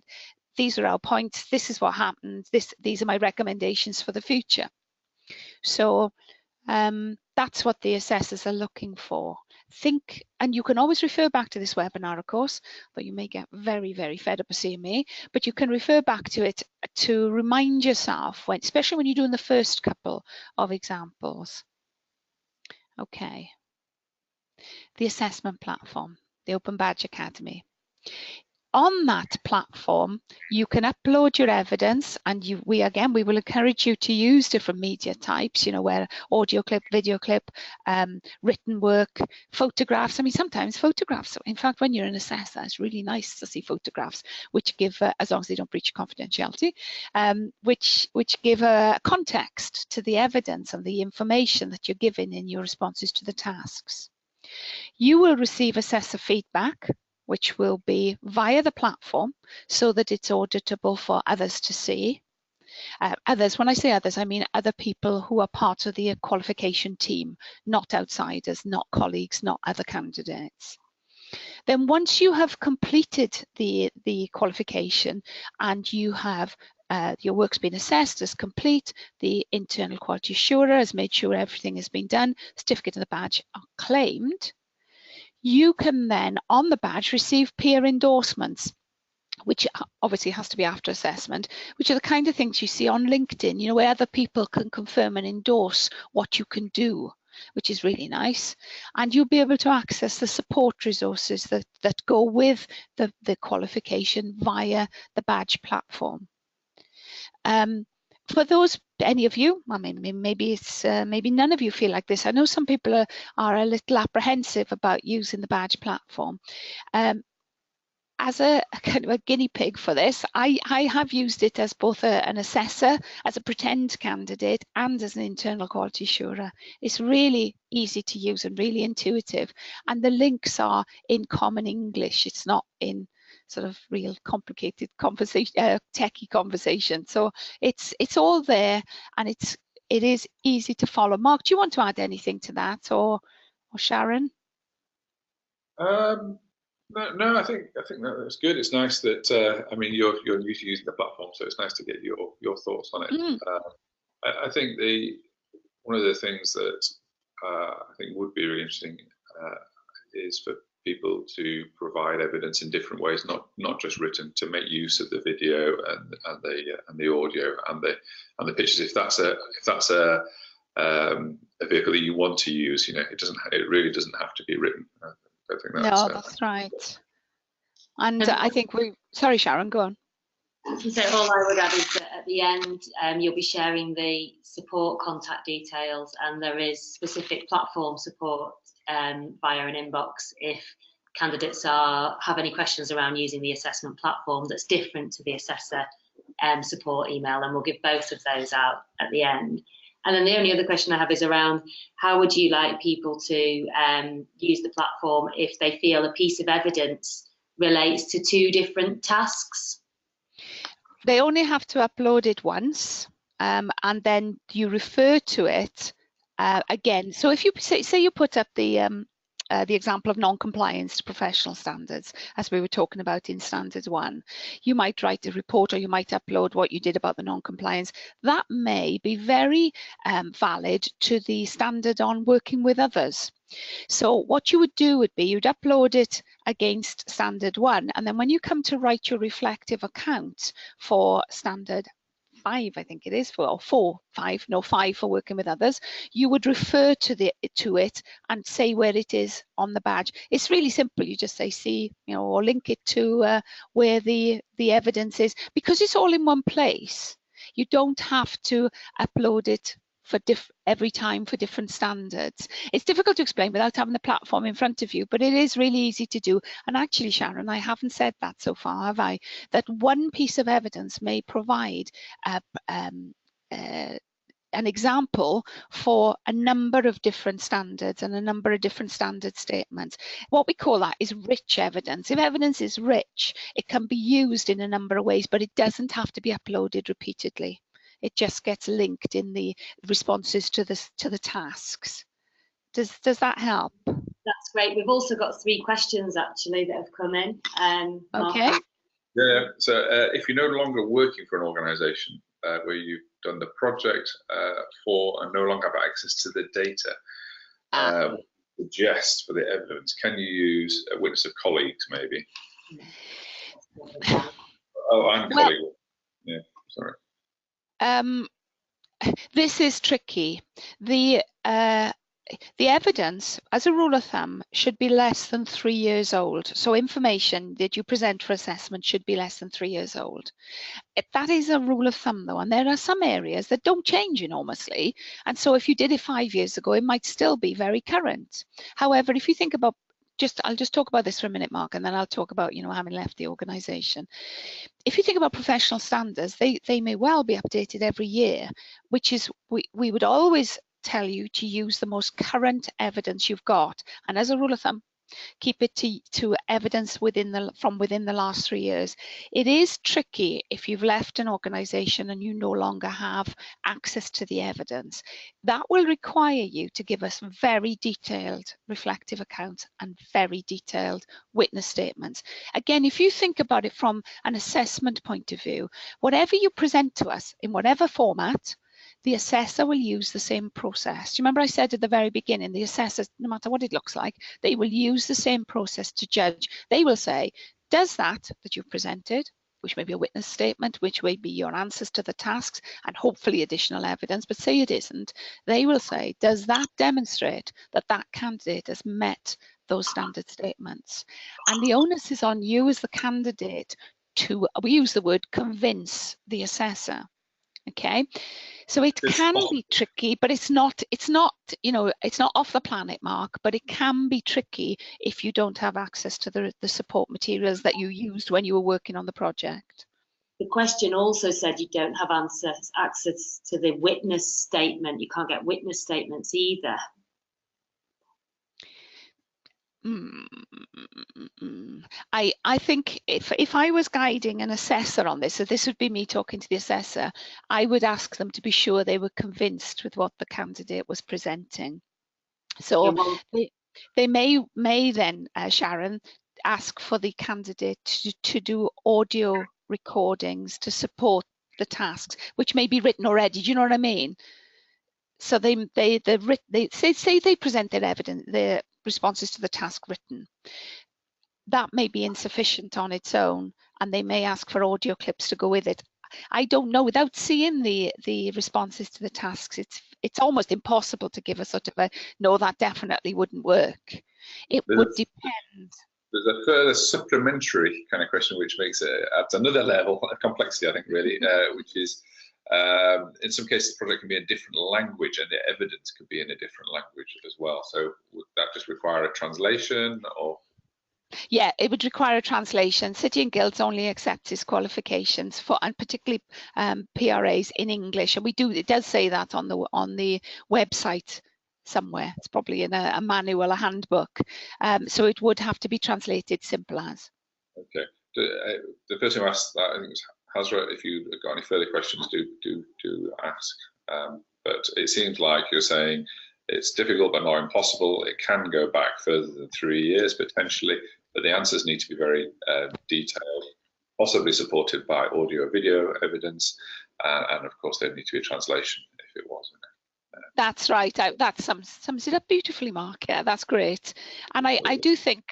These are our points. This is what happened. These are my recommendations for the future. So that's what the assessors are looking for. Think, and you can always refer back to this webinar, of course, but you may get very, very fed up of seeing me, but you can refer back to it to remind yourself, especially when you're doing the first couple of examples. Okay. The assessment platform, the Open Badge Academy. On that platform, you can upload your evidence, and we will encourage you to use different media types, where audio clip, video clip, written work, photographs. I mean, sometimes photographs, in fact, when you're an assessor, it's really nice to see photographs, which give, as long as they don't breach confidentiality, which give a context to the evidence and the information that you're giving in your responses to the tasks. You will receive assessor feedback, which will be via the platform so that it's auditable for others to see. Others, when I say others, I mean other people who are part of the qualification team, not outsiders, not colleagues, not other candidates. Then once you have completed the qualification and you have your work's been assessed as complete, the internal quality assurer has made sure everything has been done, certificate and the badge are claimed, you can then, on the badge, receive peer endorsements, which obviously has to be after assessment, which are the kind of things you see on LinkedIn, where other people can confirm and endorse what you can do. which is really nice. And you'll be able to access the support resources that go with the qualification via the badge platform. For those, any of you, I mean, maybe none of you feel like this. I know some people are a little apprehensive about using the badge platform. As a kind of a guinea pig for this, I have used it as both an assessor, as a pretend candidate, and as an internal quality assurer. It's really easy to use and really intuitive, and the links are in common English. It's not in sort of real complicated conversation, techie conversation. So it's all there, and it is easy to follow. Mark, do you want to add anything to that, or Sharon? No, I think that's good. It's nice that I mean you're new to using the platform, so it's nice to get your thoughts on it. I think one of the things that I think would be really interesting is for people to provide evidence in different ways, not just written, to make use of the video and the audio and the pictures. If that's a vehicle that you want to use, it really doesn't have to be written. I think that's right. And I think sorry, Sharon, go on. So all I would add is that at the end, you'll be sharing the support contact details, and there is specific platform support via an inbox if candidates have any questions around using the assessment platform that's different to the assessor support email, and we'll give both of those out at the end. And then the only other question I have is around how would you like people to use the platform if they feel a piece of evidence relates to two different tasks? They only have to upload it once, and then you refer to it again. So if you say you put up the example of non-compliance to professional standards, as we were talking about in Standard 1, you might write a report, or you might upload what you did about the non-compliance. That may be very valid to the standard on working with others. So what you would do would be you'd upload it against Standard 1, and then when you come to write your reflective account for Standard 5, I think it is, or 5 for working with others, you would refer to it and say where it is on the badge. It's really simple. You just say see, or link it to where the evidence is, because it's all in one place. You don't have to upload it for every time for different standards. It's difficult to explain without having the platform in front of you, but it is really easy to do. And actually, Sharon, I haven't said that so far, have I? That one piece of evidence may provide an example for a number of different standards and a number of different standard statements. What we call that is rich evidence. If evidence is rich, it can be used in a number of ways, but it doesn't have to be uploaded repeatedly. It just gets linked in the responses to the tasks. Does that help? That's great. We've also got 3 questions actually that have come in. Okay. Yeah. So if you're no longer working for an organisation where you've done the project for and no longer have access to the data, suggest for the evidence, can you use a witness of colleagues maybe? Oh, and colleague. Yeah. Sorry. This is tricky. The evidence, as a rule of thumb, should be less than 3 years old. So information that you present for assessment should be less than 3 years old. That is a rule of thumb, though, and there are some areas that don't change enormously. And so if you did it 5 years ago, it might still be very current. However, if you think about I'll just talk about this for a minute, Mark, and then I'll talk about, having left the organisation. If you think about professional standards, they may well be updated every year, which is, we would always tell you to use the most current evidence you've got. And as a rule of thumb, keep it to evidence from within the last 3 years. It is tricky if you've left an organisation and you no longer have access to the evidence. That will require you to give us very detailed reflective accounts and very detailed witness statements. Again, if you think about it from an assessment point of view, whatever you present to us in whatever format, the assessor will use the same process. Do you remember I said at the very beginning, the assessors, no matter what it looks like, they will use the same process to judge. They will say, does that you've presented which may be a witness statement, which may be your answers to the tasks, and hopefully additional evidence, but say it isn't, they will say, does that demonstrate that that candidate has met those standard statements? And the onus is on you as the candidate to, we use the word convince the assessor. Okay, so it can be tricky, but it's not, you know, it's not off the planet, Mark, but it can be tricky if you don't have access to the support materials that you used when you were working on the project. The question also said you don't have access to the witness statement. You can't get witness statements either. I think if I was guiding an assessor on this, so this would be me talking to the assessor, I would ask them to be sure they were convinced with what the candidate was presenting. So they may then, Sharon, ask for the candidate to do audio recordings to support the tasks, which may be written already. Do you know what I mean? So they say they present their evidence, their responses to the task written. That may be insufficient on its own, and they may ask for audio clips to go with it. I don't know. Without seeing the responses to the tasks, it's almost impossible to give a sort of a no, that definitely wouldn't work. It would depend. There's a further supplementary kind of question which makes it at another level of complexity, I think, really, which is in some cases the project can be in a different language and the evidence could be in a different language as well. So would that just require a translation, or? Yeah, it would require a translation. City and Guilds only accepts its qualifications for, and particularly PRAs in English, and it does say that on the website somewhere. It's probably in a manual, a handbook. So it would have to be translated, simple as. Okay. The person who asked that, I think it was Hazra, if you've got any further questions, do ask. But it seems like you're saying it's difficult but not impossible. It can go back further than 3 years potentially, but the answers need to be very detailed, possibly supported by audio or video evidence, and of course there need to be a translation if it wasn't. That's right. That sums it up beautifully, Mark. Yeah, that's great. And I do think,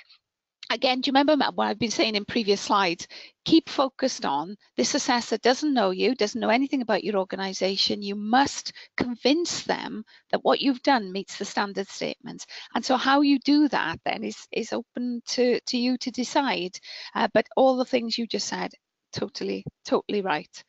again, do you remember what I've been saying in previous slides? Keep focused on this assessor doesn't know you, doesn't know anything about your organisation. You must convince them that what you've done meets the standard statements. And so how you do that then is open to you to decide. But all the things you just said, totally right.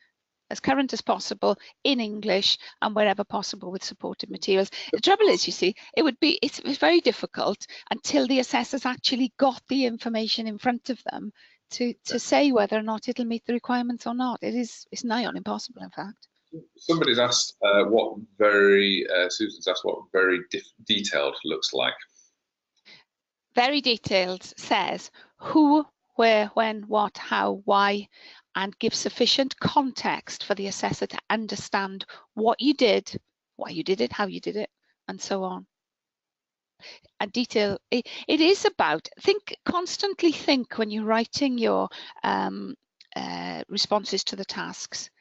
As current as possible in English and wherever possible with supported materials. The trouble is, you see, it's very difficult until the assessors actually got the information in front of them to say whether or not it'll meet the requirements or not. It's nigh on impossible, in fact. Somebody's asked Susan's asked what very detailed looks like. Very detailed says who, where, when, what, how, why, and give sufficient context for the assessor to understand what you did, why you did it, how you did it, and so on. And detail, it is about, constantly think when you're writing your responses to the tasks,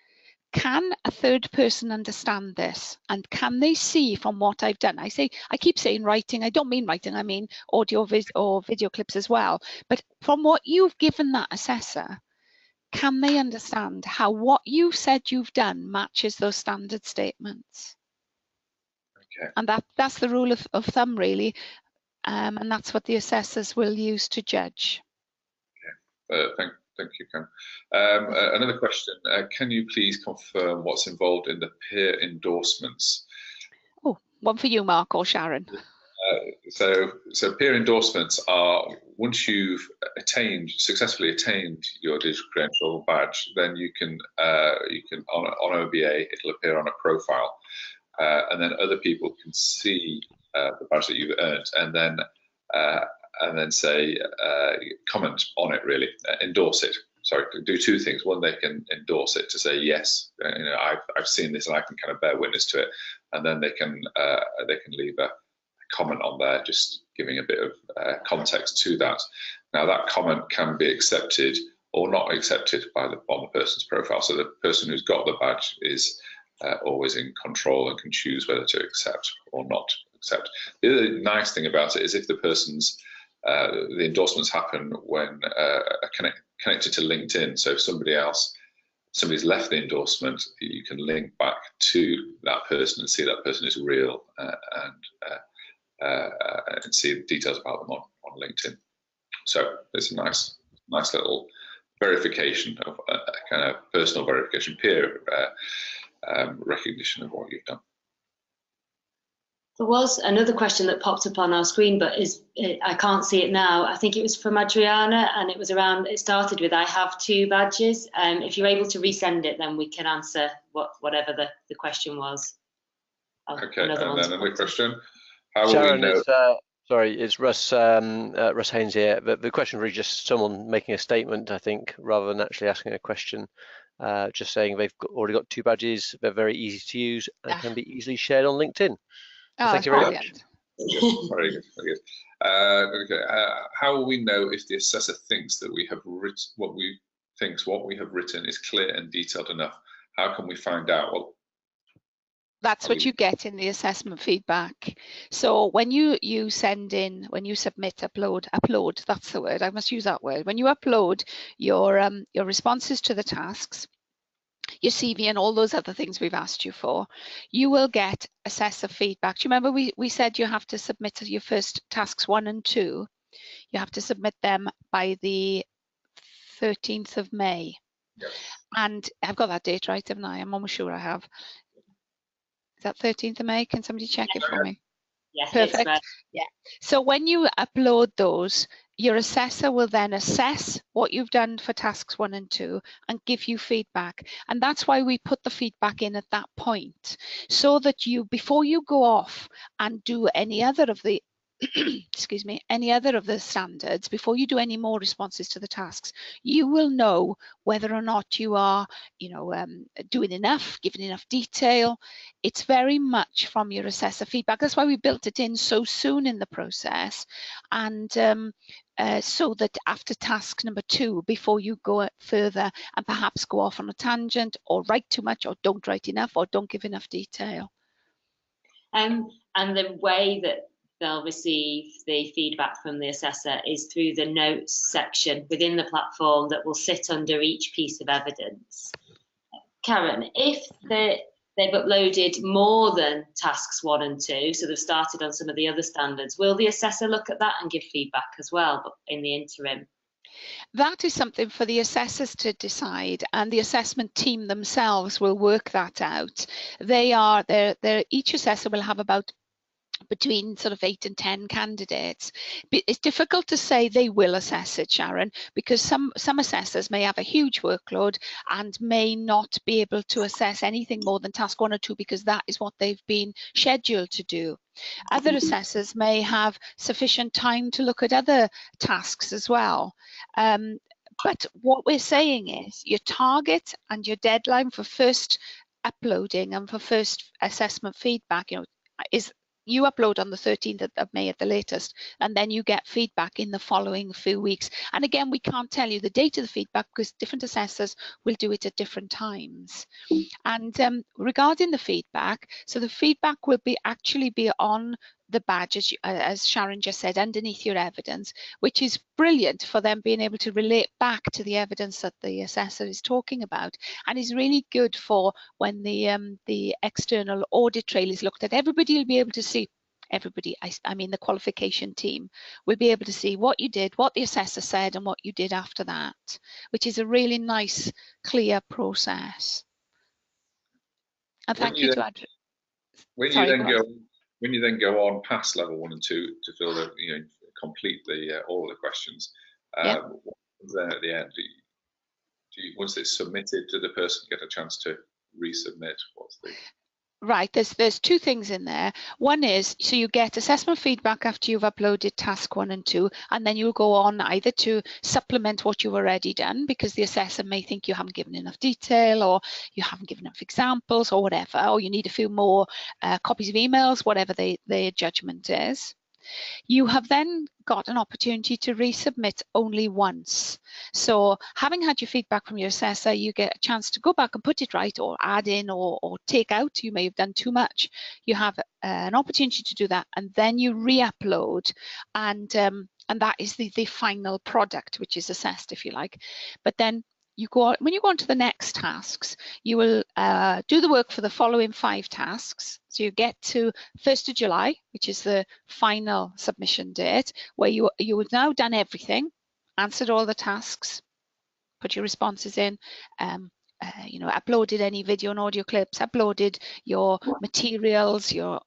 can a third person understand this? And can they see from what I've done? I keep saying writing, I don't mean writing, I mean audio or video clips as well. But from what you've given that assessor, can they understand how what you said you've done matches those standard statements? Okay. And that's the rule of thumb, really. And that's what the assessors will use to judge. Okay. Thank you, Cam. Another question, can you please confirm what's involved in the peer endorsements? Oh, one for you, Mark, or Sharon. So peer endorsements are, once you've successfully attained your digital credential badge, then you can on OBA, it'll appear on a profile, and then other people can see the badge that you've earned, and then say comment on it, really, endorse it. Sorry, do two things. One, they can endorse it to say yes, I've seen this and I can kind of bear witness to it, and then they can leave a comment on there, just giving a bit of context to that. Now that comment can be accepted or not accepted on the person's profile. So the person who's got the badge is always in control and can choose whether to accept or not accept. The other nice thing about it is if the person's the endorsements happen when connected to LinkedIn. So if somebody's left the endorsement, you can link back to that person and see that person is real, and see details about them on LinkedIn. So it's a nice little verification of kind of personal verification, peer recognition of what you've done. There was another question that popped up on our screen, but I can't see it now. I think it was from Adriana, and it was around. It started with, "I have 2 badges." If you're able to resend it, then we can answer whatever the question was. Okay, and then another question. How Sharon, will we know? it's Russ Haynes here. The question really just someone making a statement, I think, rather than actually asking a question. Just saying they've already got 2 badges. They're very easy to use and can be easily shared on LinkedIn. Oh, thank you very much. Very good, very good. Okay, how will we know if the assessor thinks that we have written what we have written is clear and detailed enough? How can we find out? Well, that's what you get in the assessment feedback. So when you send in, when you submit, upload, that's the word, I must use that word. When you upload your responses to the tasks, your CV and all those other things we've asked you for, you will get assessor feedback. Do you remember we said you have to submit your first tasks 1 and 2? You have to submit them by the 13th of May. Yep. And I've got that date right, haven't I? I'm almost sure I have. Is that 13th of May? Can somebody check it for me? Yes, perfect. Right. Yeah. So when you upload those, your assessor will then assess what you've done for tasks 1 and 2 and give you feedback. And that's why we put the feedback in at that point, so that you, before you go off and do any other of the excuse me, any other of the standards, before you do any more responses to the tasks, you will know whether or not you are, doing enough, giving enough detail. It's very much from your assessor feedback. That's why we built it in so soon in the process, and so that after task number 2, before you go further and perhaps go off on a tangent or write too much or don't write enough or don't give enough detail. And the way that they'll receive the feedback from the assessor is through the notes section within the platform that will sit under each piece of evidence. Karen, if they've uploaded more than tasks 1 and 2, so they've started on some of the other standards, will the assessor look at that and give feedback as well, but in the interim? That is something for the assessors to decide, and the assessment team themselves will work that out. Each assessor will have about between sort of 8 and 10 candidates. It's difficult to say they will assess it, Sharon, because some assessors may have a huge workload and may not be able to assess anything more than task 1 or 2 because that is what they've been scheduled to do. Other assessors may have sufficient time to look at other tasks as well. But what we're saying is your target and your deadline for first uploading and for first assessment feedback, is you upload on the 13th of May at the latest, and then you get feedback in the following few weeks. And again, we can't tell you the date of the feedback because different assessors will do it at different times. And regarding the feedback, so the feedback will actually be on the badge, as Sharon just said, underneath your evidence, which is brilliant for them being able to relate back to the evidence that the assessor is talking about, and is really good for when the external audit trail is looked at. Everybody will be able to see, I mean the qualification team will be able to see what you did, what the assessor said, and what you did after that, which is a really nice, clear process. And thank you to Adrian. When you then go on past level 1 and 2 to fill the, complete all of the questions, then at the end, once it's submitted, do the person get a chance to resubmit? Right, there's 2 things in there. One is, so you get assessment feedback after you've uploaded task 1 and 2, and then you'll go on either to supplement what you've already done because the assessor may think you haven't given enough detail, or you haven't given enough examples, or whatever, or you need a few more copies of emails, whatever their judgment is. You have then got an opportunity to resubmit only once. So having had your feedback from your assessor, you get a chance to go back and put it right, or add in, or take out. You may have done too much. You have an opportunity to do that, and then you re-upload, and and that is the final product which is assessed, if you like. But then you go on, when you go on to the next tasks, you will do the work for the following 5 tasks. So you get to 1st of July, which is the final submission date, where you have now done everything, answered all the tasks, put your responses in, you know, uploaded any video and audio clips, uploaded your materials, your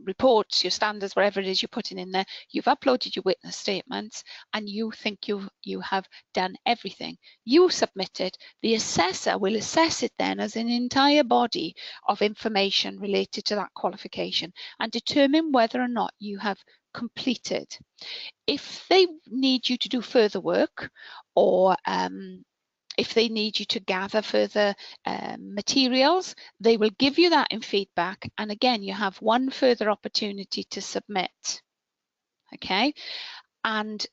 reports, your standards, whatever it is you're putting in there. You've uploaded your witness statements, and you think you have done everything. You submit it. The assessor will assess it then as an entire body of information related to that qualification and determine whether or not you have completed. If they need you to do further work, or if they need you to gather further materials, they will give you that in feedback. And again, you have one further opportunity to submit. Okay, and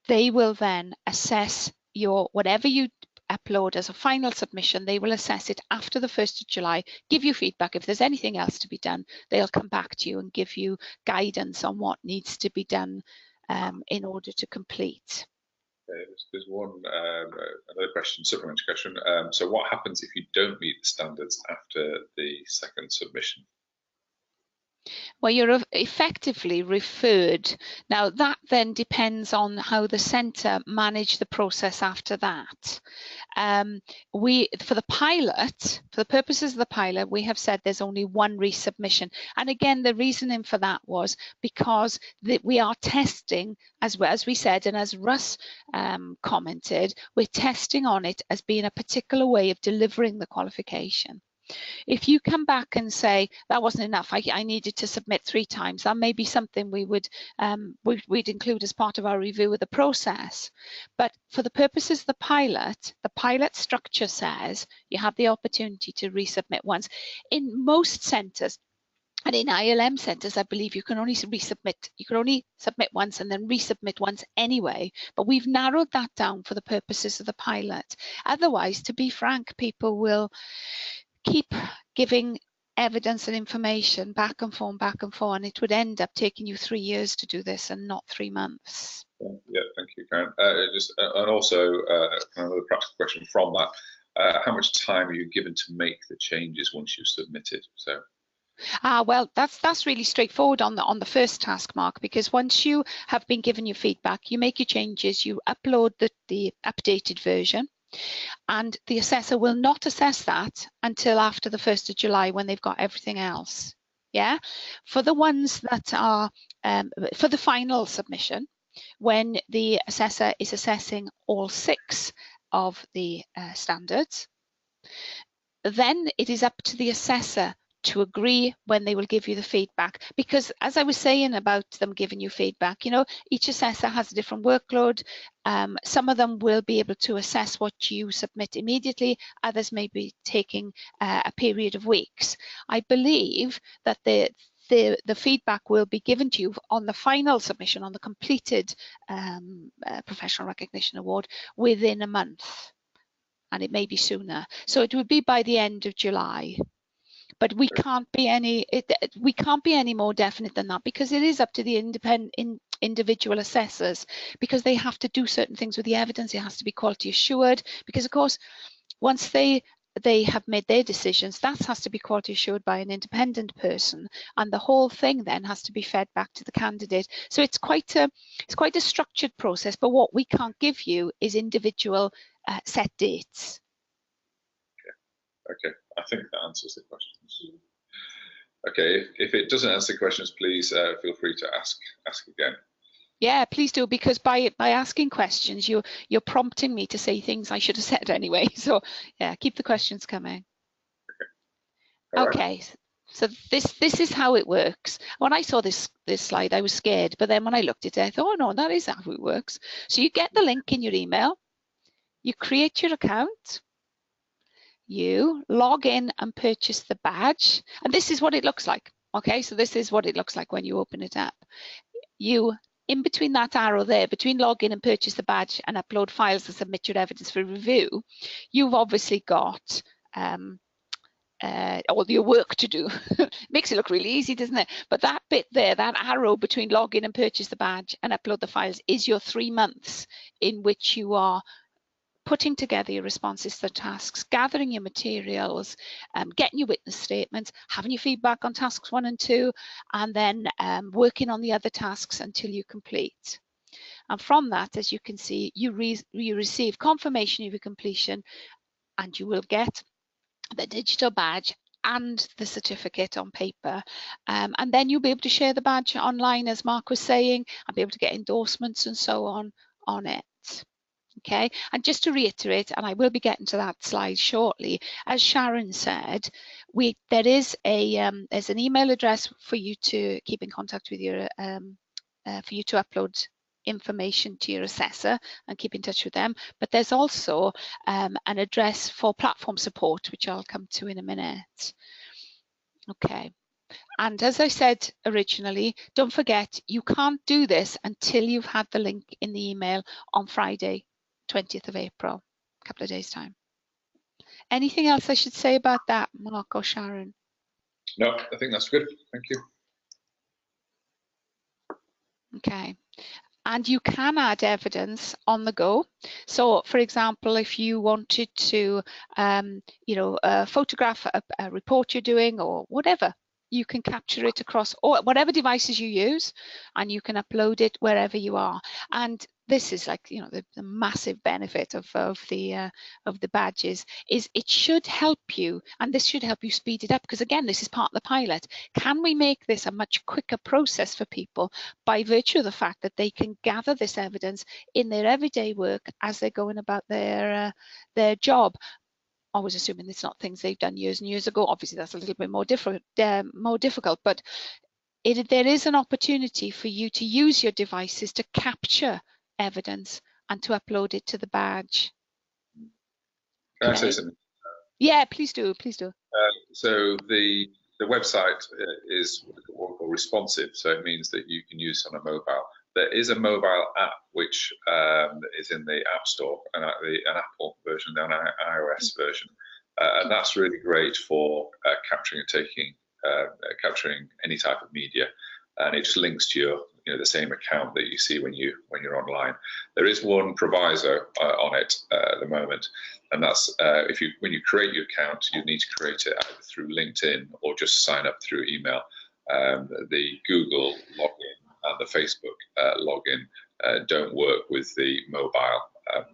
they will then assess your whatever you upload as a final submission. They will assess it after the 1st of July, give you feedback. If there's anything else to be done, they'll come back to you and give you guidance on what needs to be done in order to complete. There's one another question, supplementary question. So what happens if you don't meet the standards after the 2nd submission? Well, you're effectively referred. Now, that then depends on how the centre manage the process after that. For the pilot, for the purposes of the pilot, we have said there's only one resubmission. And again, the reasoning for that was because we are testing, as we said, and as Russ commented, we're testing on it as being a particular way of delivering the qualification. If you come back and say that wasn't enough, I needed to submit 3 times, that may be something we would we'd include as part of our review of the process. But for the purposes of the pilot structure says you have the opportunity to resubmit once. In most centres, and in ILM centres, I believe you can only resubmit. You can only submit once and then resubmit once anyway. But we've narrowed that down for the purposes of the pilot. Otherwise, to be frank, people will keep giving evidence and information back and forth, and it would end up taking you 3 years to do this and not 3 months. Yeah, thank you, Karen. And also another practical question from that: how much time are you given to make the changes once you've submitted? So. Well, that's really straightforward on the first task, Mark, because once you have been given your feedback, you make your changes, you upload the updated version. And the assessor will not assess that until after the 1st of July when they've got everything else. Yeah, for the ones that are for the final submission, when the assessor is assessing all 6 of the standards, then it is up to the assessor to agree when they will give you the feedback. Because as I was saying about them giving you feedback, you know, each assessor has a different workload. Some of them will be able to assess what you submit immediately. Others may be taking a period of weeks. I believe that the feedback will be given to you on the final submission, on the completed professional recognition award, within a month, and it may be sooner. So it would be by the end of July. But we can't be any more definite than that, because it is up to the individual assessors, because they have to do certain things with the evidence. It has to be quality assured, because of course once they have made their decisions, that has to be quality assured by an independent person, and the whole thing then has to be fed back to the candidate. So it's quite a structured process, but what we can't give you is individual set dates. Okay, I think that answers the questions. Okay, if it doesn't answer the questions, please feel free to ask again. Yeah, please do, because by asking questions, you're prompting me to say things I should have said anyway. So yeah, keep the questions coming. Okay, so this is how it works. When I saw this slide, I was scared, but then when I looked at it, I thought, oh no, that is how it works. So you get the link in your email, you create your account, you log in and purchase the badge, and this is what it looks like. Okay, so this is what it looks like when you open it up. You, in between that arrow there, between log in and purchase the badge and upload files and submit your evidence for review, you've obviously got all your work to do. Makes it look really easy, doesn't it? But that bit there, that arrow between log in and purchase the badge and upload the files, is your 3 months in which you are putting together your responses to the tasks, gathering your materials, getting your witness statements, having your feedback on tasks 1 and 2, and then working on the other tasks until you complete. And from that, as you can see, you receive confirmation of your completion, and you will get the digital badge and the certificate on paper, and then you'll be able to share the badge online, as Mark was saying, and be able to get endorsements and so on it. Okay, and just to reiterate, and I will be getting to that slide shortly, as Sharon said, there's an email address for you to keep in contact with your for you to upload information to your assessor and keep in touch with them, but there's also an address for platform support, which I'll come to in a minute. Okay, and as I said originally, don't forget, you can't do this until you've had the link in the email on Friday 20th of April, a couple of days time. Anything else I should say about that, Mark or Sharon? No, I think that's good, thank you. Okay. And you can add evidence on the go. So, for example, if you wanted to, photograph a report you're doing or whatever, you can capture it across whatever devices you use, and you can upload it wherever you are. And this is like, the massive benefit of the badges is it should help you, and this should help you speed it up, because again, this is part of the pilot. Can we make this a much quicker process for people by virtue of the fact that they can gather this evidence in their everyday work as they're going about their job? Always assuming it's not things they've done years and years ago. Obviously, that's a little bit more difficult, but there is an opportunity for you to use your devices to capture evidence and to upload it to the badge. Can I say something? Yeah, please do. So the website is what we call responsive, so it means that you can use it on a mobile. There is a mobile app which is in the App Store, an Apple version, an iOS version, and that's really great for capturing any type of media, and it just links to your, the same account that you see when you're online. There is one proviso on it at the moment, and that's when you create your account, you need to create it either through LinkedIn or just sign up through email. The Google login and the Facebook login don't work with the mobile app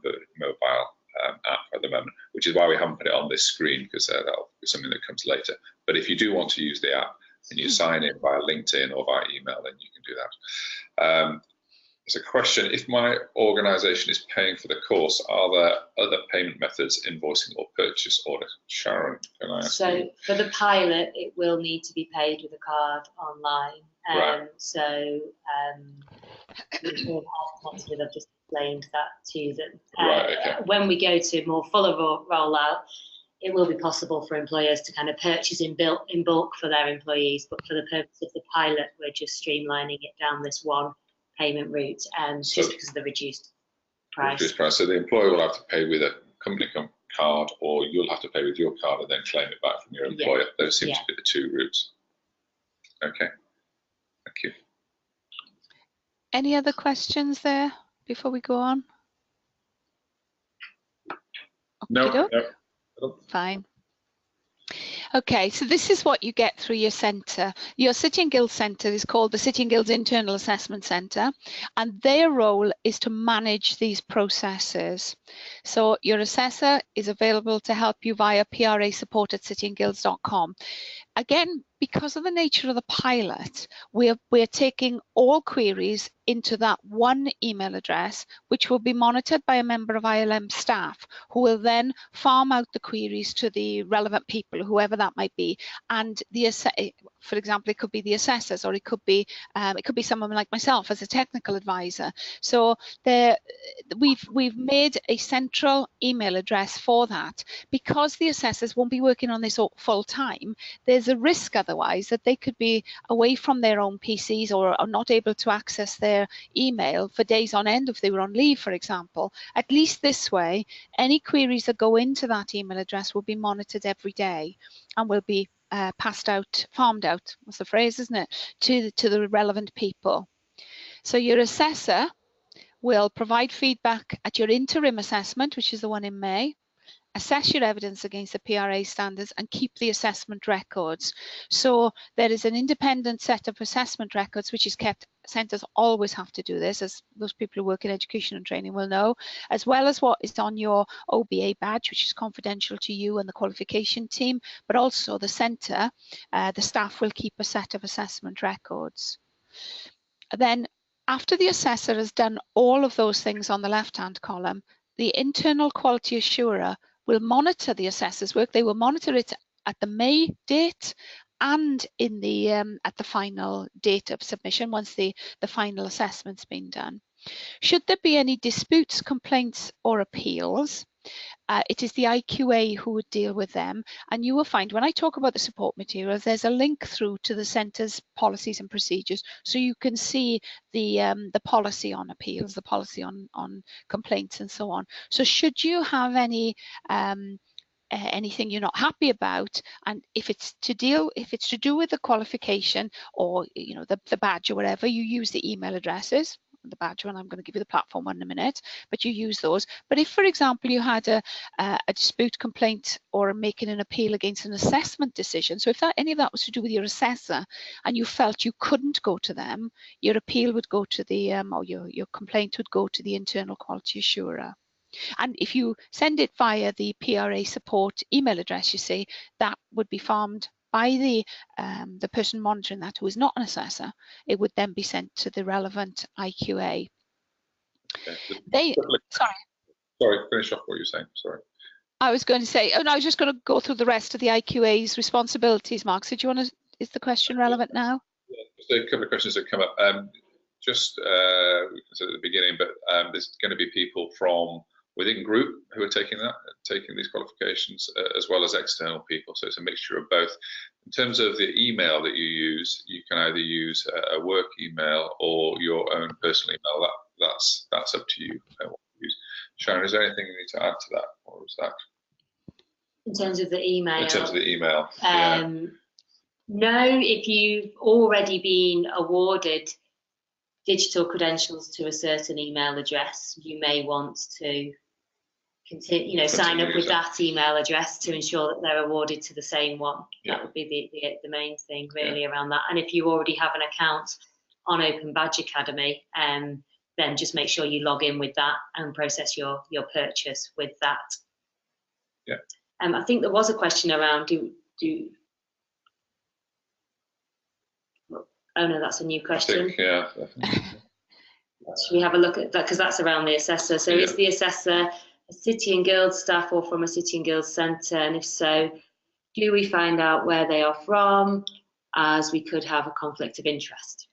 at the moment, which is why we haven't put it on this screen, because that'll be something that comes later. But if you do want to use the app and you sign in via LinkedIn or via email, then you can do that. There's a question: if my organisation is paying for the course, are there other payment methods, invoicing or purchase order? Sharon, can I ask you? For the pilot, it will need to be paid with a card online. Right. I've just explained that to them. Right, okay. When we go to more fuller rollout, it will be possible for employers to kind of purchase in bulk for their employees, but for the purpose of the pilot, we're just streamlining it down this one payment route, just because of the reduced price. So the employer will have to pay with a company card, or you'll have to pay with your card and then claim it back from your employer. Yeah. Those seem to be the two routes. Okay, thank you. Any other questions there before we go on? No. Fine. Okay, so this is what you get through your centre. Your City and Guilds Centre is called the City and Guilds Internal Assessment Centre, and their role is to manage these processes. So your assessor is available to help you via PRA support at cityandguilds.com. Again, because of the nature of the pilot, we're taking all queries into that one email address, which will be monitored by a member of ILM staff, who will then farm out the queries to the relevant people, whoever that might be. And for example, it could be the assessors, or it could be someone like myself as a technical advisor. So we've made a central email address for that. Because the assessors won't be working on this full time, there's a risk otherwise that they could be away from their own PCs or are not able to access their email for days on end if they were on leave, for example. At least this way, any queries that go into that email address will be monitored every day. and will be passed out, farmed out, what's the phrase, isn't it, to the relevant people. So your assessor will provide feedback at your interim assessment, which is the one in May, assess your evidence against the PRA standards and keep the assessment records. So there is an independent set of assessment records which is kept. Centres always have to do this, as those people who work in education and training will know, as well as what is on your OBA badge, which is confidential to you and the qualification team, but also the centre, the staff will keep a set of assessment records. Then after the assessor has done all of those things on the left-hand column, the internal quality assurer will monitor the assessor's work. They will monitor it at the May date and in the at the final date of submission once the final assessment's been done. Should there be any disputes, complaints or appeals, it is the IQA who would deal with them, and you will find when I talk about the support materials, there's a link through to the centre's policies and procedures, so you can see the policy on appeals, the policy on complaints, and so on. So should you have any anything you're not happy about, and if it's to do with the qualification or the badge or whatever, you use the email addresses. The badge one, I'm going to give you the platform one in a minute, but you use those. But if, for example, you had a dispute, complaint, or making an appeal against an assessment decision, so if any of that was to do with your assessor and you felt you couldn't go to them, your appeal would go to the or your complaint would go to the internal quality assurer. And if you send it via the PRA support email address, you see, that would be farmed by the person monitoring that, who is not an assessor. It would then be sent to the relevant IQA. Okay. Sorry, finish off what you're saying. Sorry. I was going to say, I was just going to go through the rest of the IQA's responsibilities. Mark, so do you want to? Is the question relevant now? Yeah, just a couple of questions that come up. We can say at the beginning, but there's going to be people from within group who are taking these qualifications, as well as external people. So it's a mixture of both. In terms of the email that you use, you can either use a work email or your own personal email. That's up to you. Sharon, is there anything you need to add to that, or is that? In terms of the email? In terms of the email, no, if you've already been awarded digital credentials to a certain email address, you may want to continue, sign up with that email address to ensure that they're awarded to the same one. Yeah. That would be the main thing really around that. And if you already have an account on Open Badge Academy, then just make sure you log in with that and process your purchase with that. Yeah. I think there was a question around oh no, that's a new question. Yeah. Should we have a look at that, because that's around the assessor. So is the assessor a City and Guilds staff or from a City and Guilds centre? And if so, do we find out where they are from, as we could have a conflict of interest?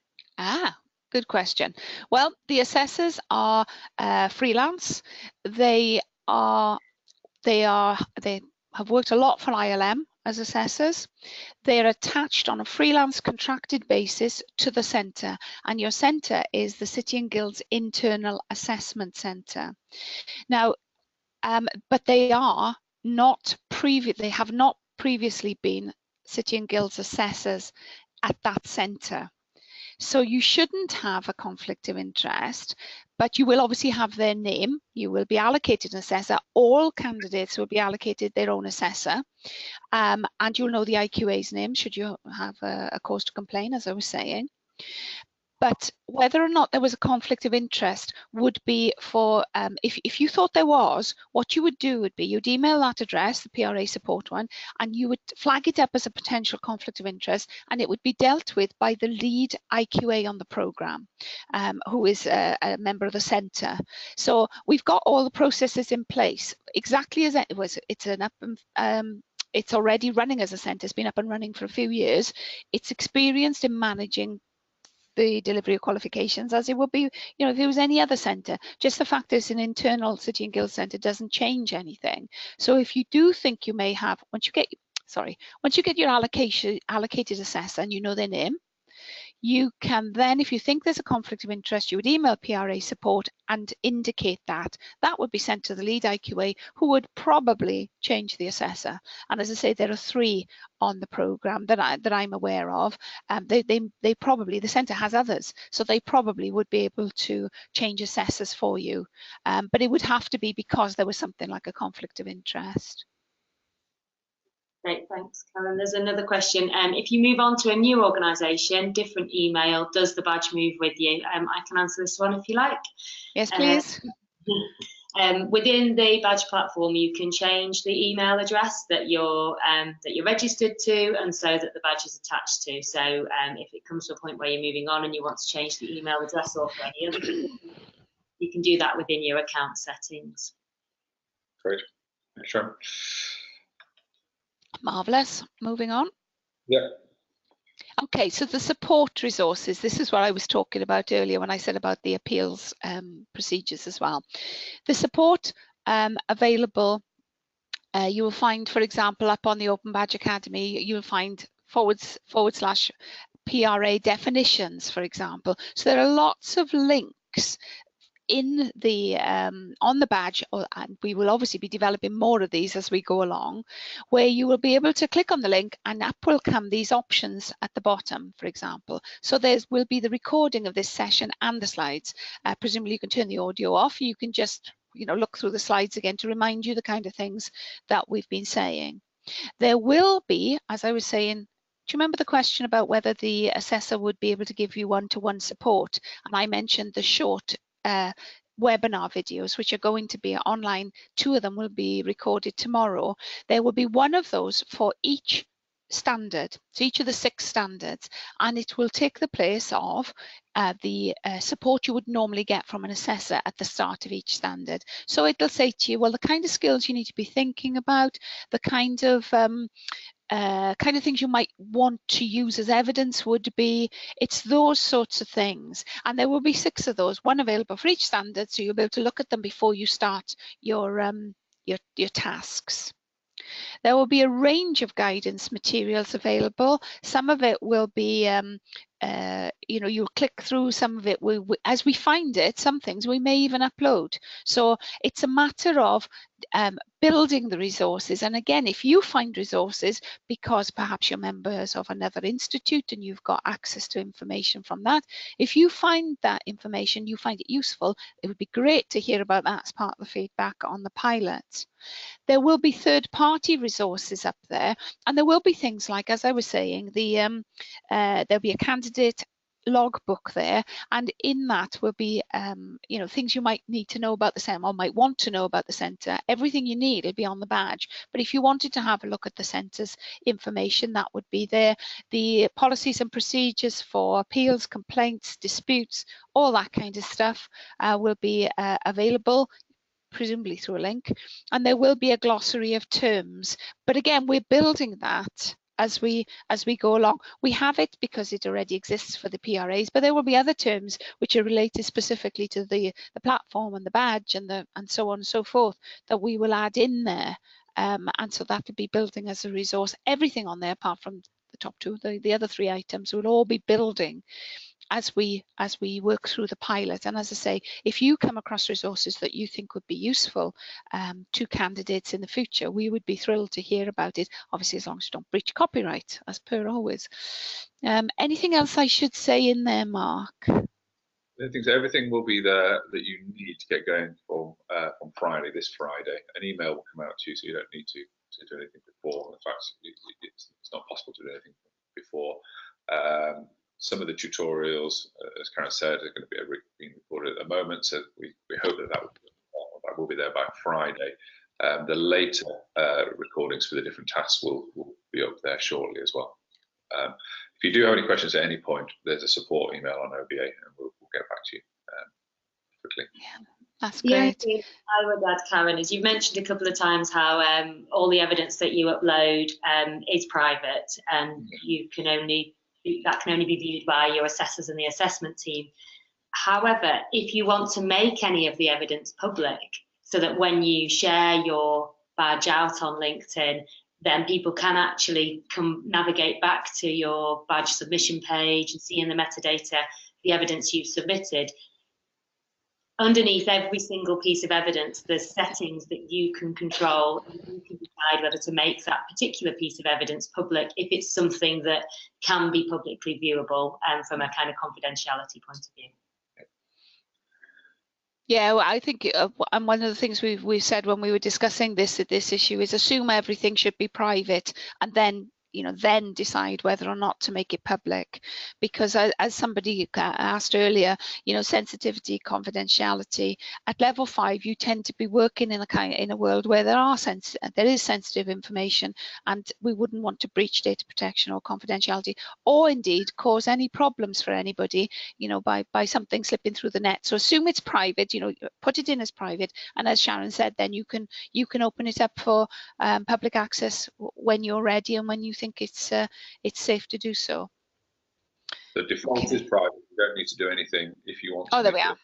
Good question. Well, the assessors are freelance. They have worked a lot for ILM as assessors. They're attached on a freelance contracted basis to the centre, and your centre is the City and Guilds Internal Assessment Centre. Now, but they are not they have not previously been City and Guilds assessors at that centre. So you shouldn't have a conflict of interest, but you will obviously have their name. You will be allocated an assessor. All candidates will be allocated their own assessor, and you'll know the IQA's name should you have a cause to complain, as I was saying. But whether or not there was a conflict of interest would be for, if you thought there was, what you would do would be you'd email that address, the PRA support one, and you would flag it up as a potential conflict of interest, and it would be dealt with by the lead IQA on the programme, who is a member of the centre. So we've got all the processes in place, exactly as it was. It's already running as a centre. It's been up and running for a few years. It's experienced in managing the delivery of qualifications as it would be, if it was any other centre. Just the fact that it's an internal City and Guilds centre doesn't change anything. So if you do think you may have, once you get your allocated assessor and you know their name, you can then, if you think there's a conflict of interest, you would email PRA support and indicate that. That would be sent to the lead IQA, who would probably change the assessor. And as I say, there are 3 on the programme that I'm aware of. They probably, the centre has others, so they probably would be able to change assessors for you. But it would have to be because there was something like a conflict of interest. Great, thanks, Karen. There's another question. If you move on to a new organisation, different email, does the badge move with you? I can answer this one if you like. Yes, please. Within the badge platform, you can change the email address that you're registered to, and so that the badge is attached to. So if it comes to a point where you're moving on and you want to change the email address or for any other reason, you can do that within your account settings. Great, sure. Marvellous. Moving on. Yeah. Okay, so the support resources, this is what I was talking about earlier when I said about the appeals procedures as well. The support available, you will find, for example, up on the Open Badge Academy, you will find / PRA definitions, for example. So there are lots of links in the on the badge, and we will obviously be developing more of these as we go along, where you will be able to click on the link and up will come these options at the bottom, for example. So there will be the recording of this session and the slides. Presumably you can turn the audio off. You can just, you know, look through the slides again to remind you the kind of things that we've been saying. There will be, as I was saying, do you remember the question about whether the assessor would be able to give you one-to-one support? And I mentioned the short webinar videos, which are going to be online. 2 of them will be recorded tomorrow. There will be one of those for each standard, so each of the 6 standards, and it will take the place of the support you would normally get from an assessor at the start of each standard. So it'll say to you, well, the kind of skills you need to be thinking about, the kind of things you might want to use as evidence would be, it's those sorts of things. And there will be 6 of those, one available for each standard, so you'll be able to look at them before you start your tasks. There will be a range of guidance materials available. Some of it will be, you know, you'll click through, some of it, as we find it, some things we may even upload. So it's a matter of building the resources. And again, if you find resources because perhaps you're members of another institute and you've got access to information from that, if you find that information, you find it useful, it would be great to hear about that as part of the feedback on the pilot. There will be third-party resources up there, and there will be things like, as I was saying, there'll be a candidate logbook there, and in that will be you know, things you might need to know about the centre or might want to know about the centre. Everything you need will be on the badge, but if you wanted to have a look at the centre's information, that would be there. The policies and procedures for appeals, complaints, disputes, all that kind of stuff will be available, presumably through a link, and there will be a glossary of terms. But again, we're building that as we go along. We have it because it already exists for the PRAs, but there will be other terms which are related specifically to the platform and the badge and so on and so forth that we will add in there. And so that will be building as a resource. Everything on there apart from the top 2, the other 3 items will all be building as we work through the pilot. And as I say, if you come across resources that you think would be useful to candidates in the future, we would be thrilled to hear about it, obviously as long as you don't breach copyright, as per always. Anything else I should say in there, Mark? I think so. Everything will be there that you need to get going from Friday, this Friday. An email will come out to you, so you don't need to do anything before. In fact, it's not possible to do anything before. Some of the tutorials, as Karen said, are going to be being recorded at the moment, so we hope that will be there by Friday. The later recordings for the different tasks will be up there shortly as well. If you do have any questions at any point, there's a support email on OBA, and we'll get back to you quickly. Yeah, that's great. The only thing I would add, Karen, is you've mentioned a couple of times how all the evidence that you upload is private, and that can only be viewed by your assessors and the assessment team. However, if you want to make any of the evidence public, so that when you share your badge out on LinkedIn, then people can actually navigate back to your badge submission page and see in the metadata the evidence you've submitted. Underneath every single piece of evidence, there's settings that you can control, and you can decide whether to make that particular piece of evidence public if it's something that can be publicly viewable from a kind of confidentiality point of view. Yeah, well, I think, and one of the things we said when we were discussing this issue is assume everything should be private, and then then decide whether or not to make it public, because as somebody asked earlier, sensitivity, confidentiality at level 5, you tend to be working in a world where there is sensitive information, and we wouldn't want to breach data protection or confidentiality, or indeed cause any problems for anybody, by something slipping through the net. So assume it's private, put it in as private, and as Sharon said, then you can open it up for public access when you're ready and when you think it's safe to do so. The default is private. You don't need to do anything. If you want to there we are.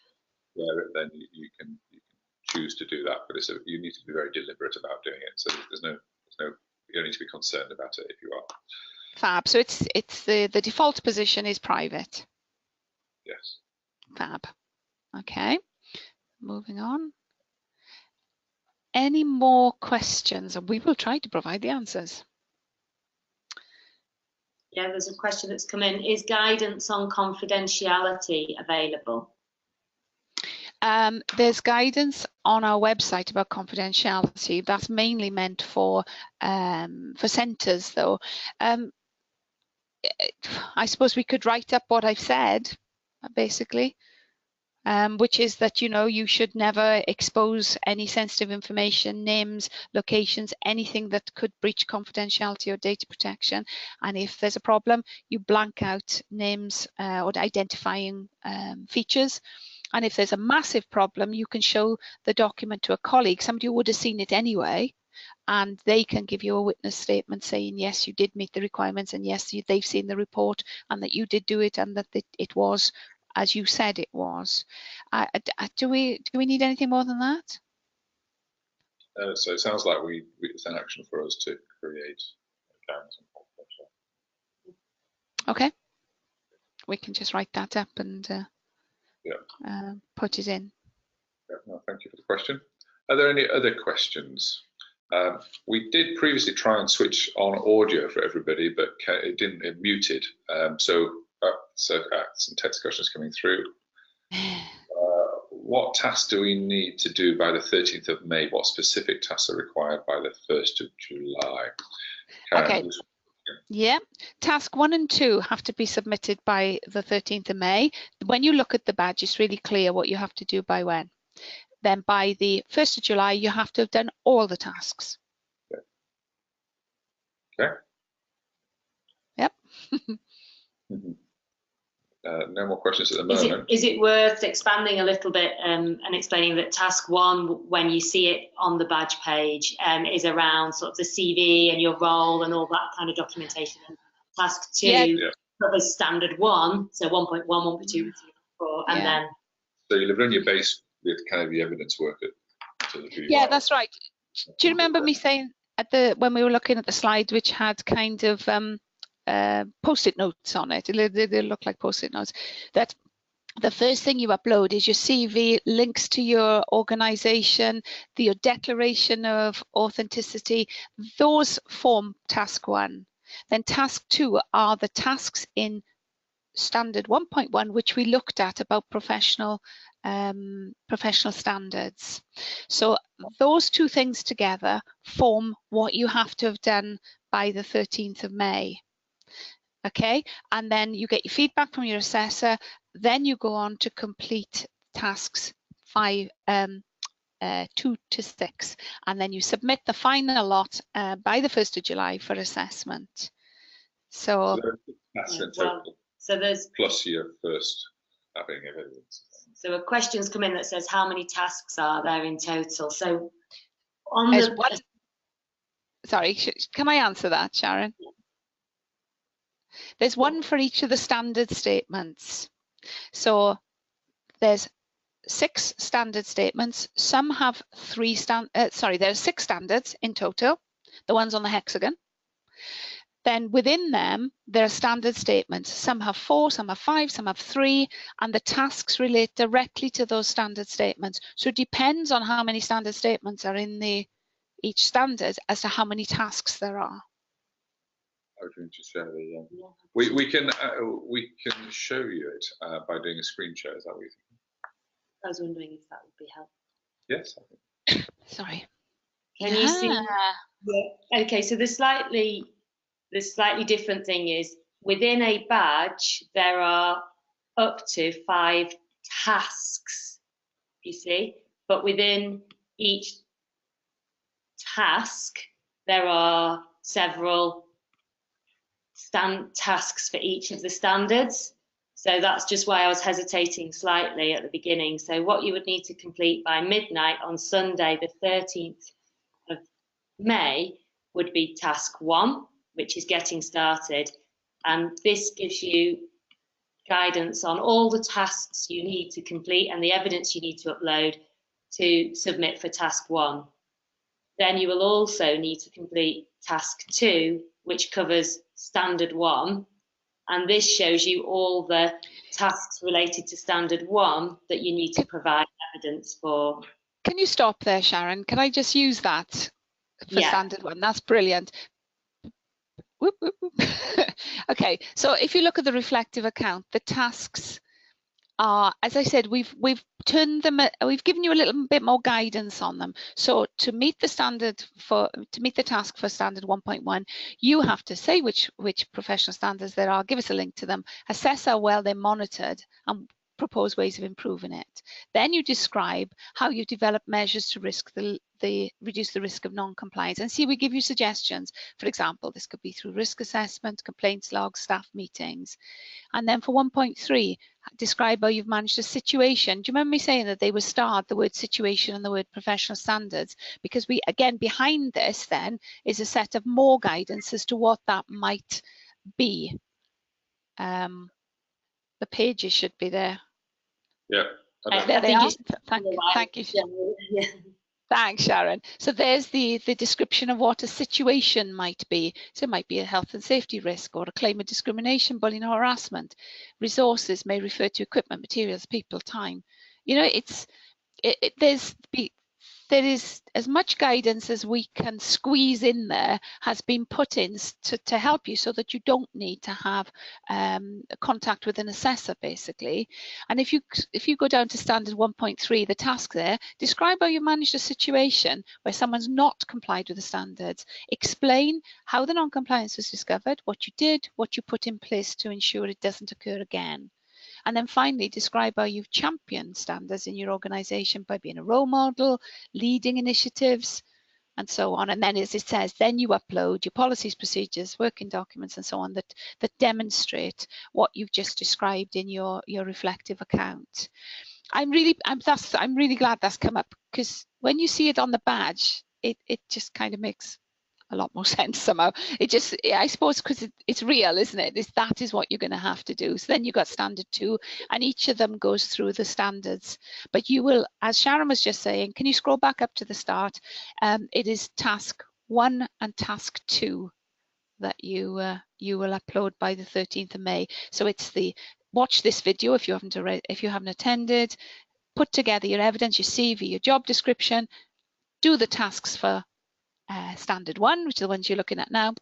Then you can choose to do that, but you need to be very deliberate about doing it. So there's no you don't need to be concerned about it if you are. Fab. So it's the default position is private. Yes. Fab. Okay. Moving on. Any more questions? And we will try to provide the answers. Yeah, there's a question that's come in. Is guidance on confidentiality available? There's guidance on our website about confidentiality. That's mainly meant for centres, though. I suppose we could write up what I've said, basically. Which is that you should never expose any sensitive information, names, locations, anything that could breach confidentiality or data protection. And if there's a problem, you blank out names or identifying features. And if there's a massive problem, you can show the document to a colleague, somebody who would have seen it anyway, and they can give you a witness statement saying, yes, you did meet the requirements, and yes, they've seen the report, and that you did do it, and that it was as you said it was. Do we need anything more than that? So it sounds like it's an action for us to create accounts. Okay, we can just write that up and put it in. Yeah, no, thank you for the question. Are there any other questions? We did previously try and switch on audio for everybody, but it muted. Some text questions coming through. What tasks do we need to do by the 13th of May? What specific tasks are required by the 1st of July? Okay. Yeah, task 1 and 2 have to be submitted by the 13th of May. When you look at the badge, it's really clear what you have to do by when. Then by the 1st of July, you have to have done all the tasks. Okay. Yep. No more questions at the moment. Is it worth expanding a little bit and explaining that task 1, when you see it on the badge page, is around sort of the CV and your role and all that kind of documentation. And task 2 covers standard 1, so 1.1, 1.2, 1.4, and then. So you'll have done your base with kind of the evidence work. Yeah, that's right. Do you remember me saying when we were looking at the slide, which had kind of post-it notes on it? They look like post-it notes. That the first thing you upload is your CV, links to your organisation, your declaration of authenticity. Those form task 1. Then task 2 are the tasks in standard 1.1, which we looked at about professional standards. So those two things together form what you have to have done by the 13th of May. Okay, and then you get your feedback from your assessor, then you go on to complete tasks 2 to 6, and then you submit the final lot by the 1st of July for assessment. So that's in total. So there's plus your first having evidence. So a question's come in that says how many tasks are there in total? So on sorry, can I answer that, Sharon? There's one for each of the standard statements. So there's 6 standard statements. Some have there are 6 standards in total. the ones on the hexagon. Then within them, there are standard statements. Some have 4, some have 5, some have 3, and the tasks relate directly to those standard statements. So it depends on how many standard statements are in each standard as to how many tasks there are. I was going to share the. We can show you it by doing a screen share. Is that what you think? I was wondering if that would be helpful. Yes. I think. Sorry. Can you see? Yeah. Okay. So the slightly different thing is within a badge there are up to 5 tasks. You see, but within each task there are several tasks for each of the standards. So that's just why I was hesitating slightly at the beginning. So what you would need to complete by midnight on Sunday, the 13th of May, would be task 1, which is getting started. And this gives you guidance on all the tasks you need to complete and the evidence you need to upload to submit for task 1. Then you will also need to complete task 2, which covers standard 1. And this shows you all the tasks related to standard 1 that you need to provide evidence for. Can you stop there, Sharon? Can I just use that for standard 1? That's brilliant. Whoop, whoop, whoop. Okay, so if you look at the reflective account, the tasks are, as I said, we've turned them, we've given you a little bit more guidance on them. So to meet the task for standard 1.1, you have to say which professional standards there are, give us a link to them, assess how well they're monitored, and propose ways of improving it. Then you describe how you develop measures to reduce the risk of non-compliance. And see, we give you suggestions. For example, this could be through risk assessment, complaints logs, staff meetings. And then for 1.3, describe how you've managed a situation. Do you remember me saying that they would start the word situation and the word professional standards? Because we, again, behind this then is a set of more guidance as to what that might be. The pages should be there. Yeah. There they are. Thank you. Yeah. Thanks, Sharon. So there's the description of what a situation might be. So it might be a health and safety risk or a claim of discrimination, bullying or harassment. Resources may refer to equipment, materials, people, time. You know, there is as much guidance as we can squeeze in there has been put in to help you so that you don't need to have contact with an assessor, basically. And if you go down to standard 1.3, the task there, describe how you managed a situation where someone's not complied with the standards. Explain how the non-compliance was discovered, what you did, what you put in place to ensure it doesn't occur again. And then finally, describe how you've championed standards in your organisation by being a role model, leading initiatives, and so on. And then, as it says, then you upload your policies, procedures, working documents, and so on that demonstrate what you've just described in your reflective account. I'm really glad that's come up, because when you see it on the badge, it just kind of makes a lot more sense somehow. It just, I suppose, because it's real, isn't it? That is what you're going to have to do. So then you've got standard 2, and each of them goes through the standards. But you will, as Sharon was just saying, can you scroll back up to the start? It is task 1 and task 2 that you will upload by the 13th of May. So it's watch this video if you haven't attended, put together your evidence, your CV, your job description, do the tasks for standard 1, which are the ones you're looking at now,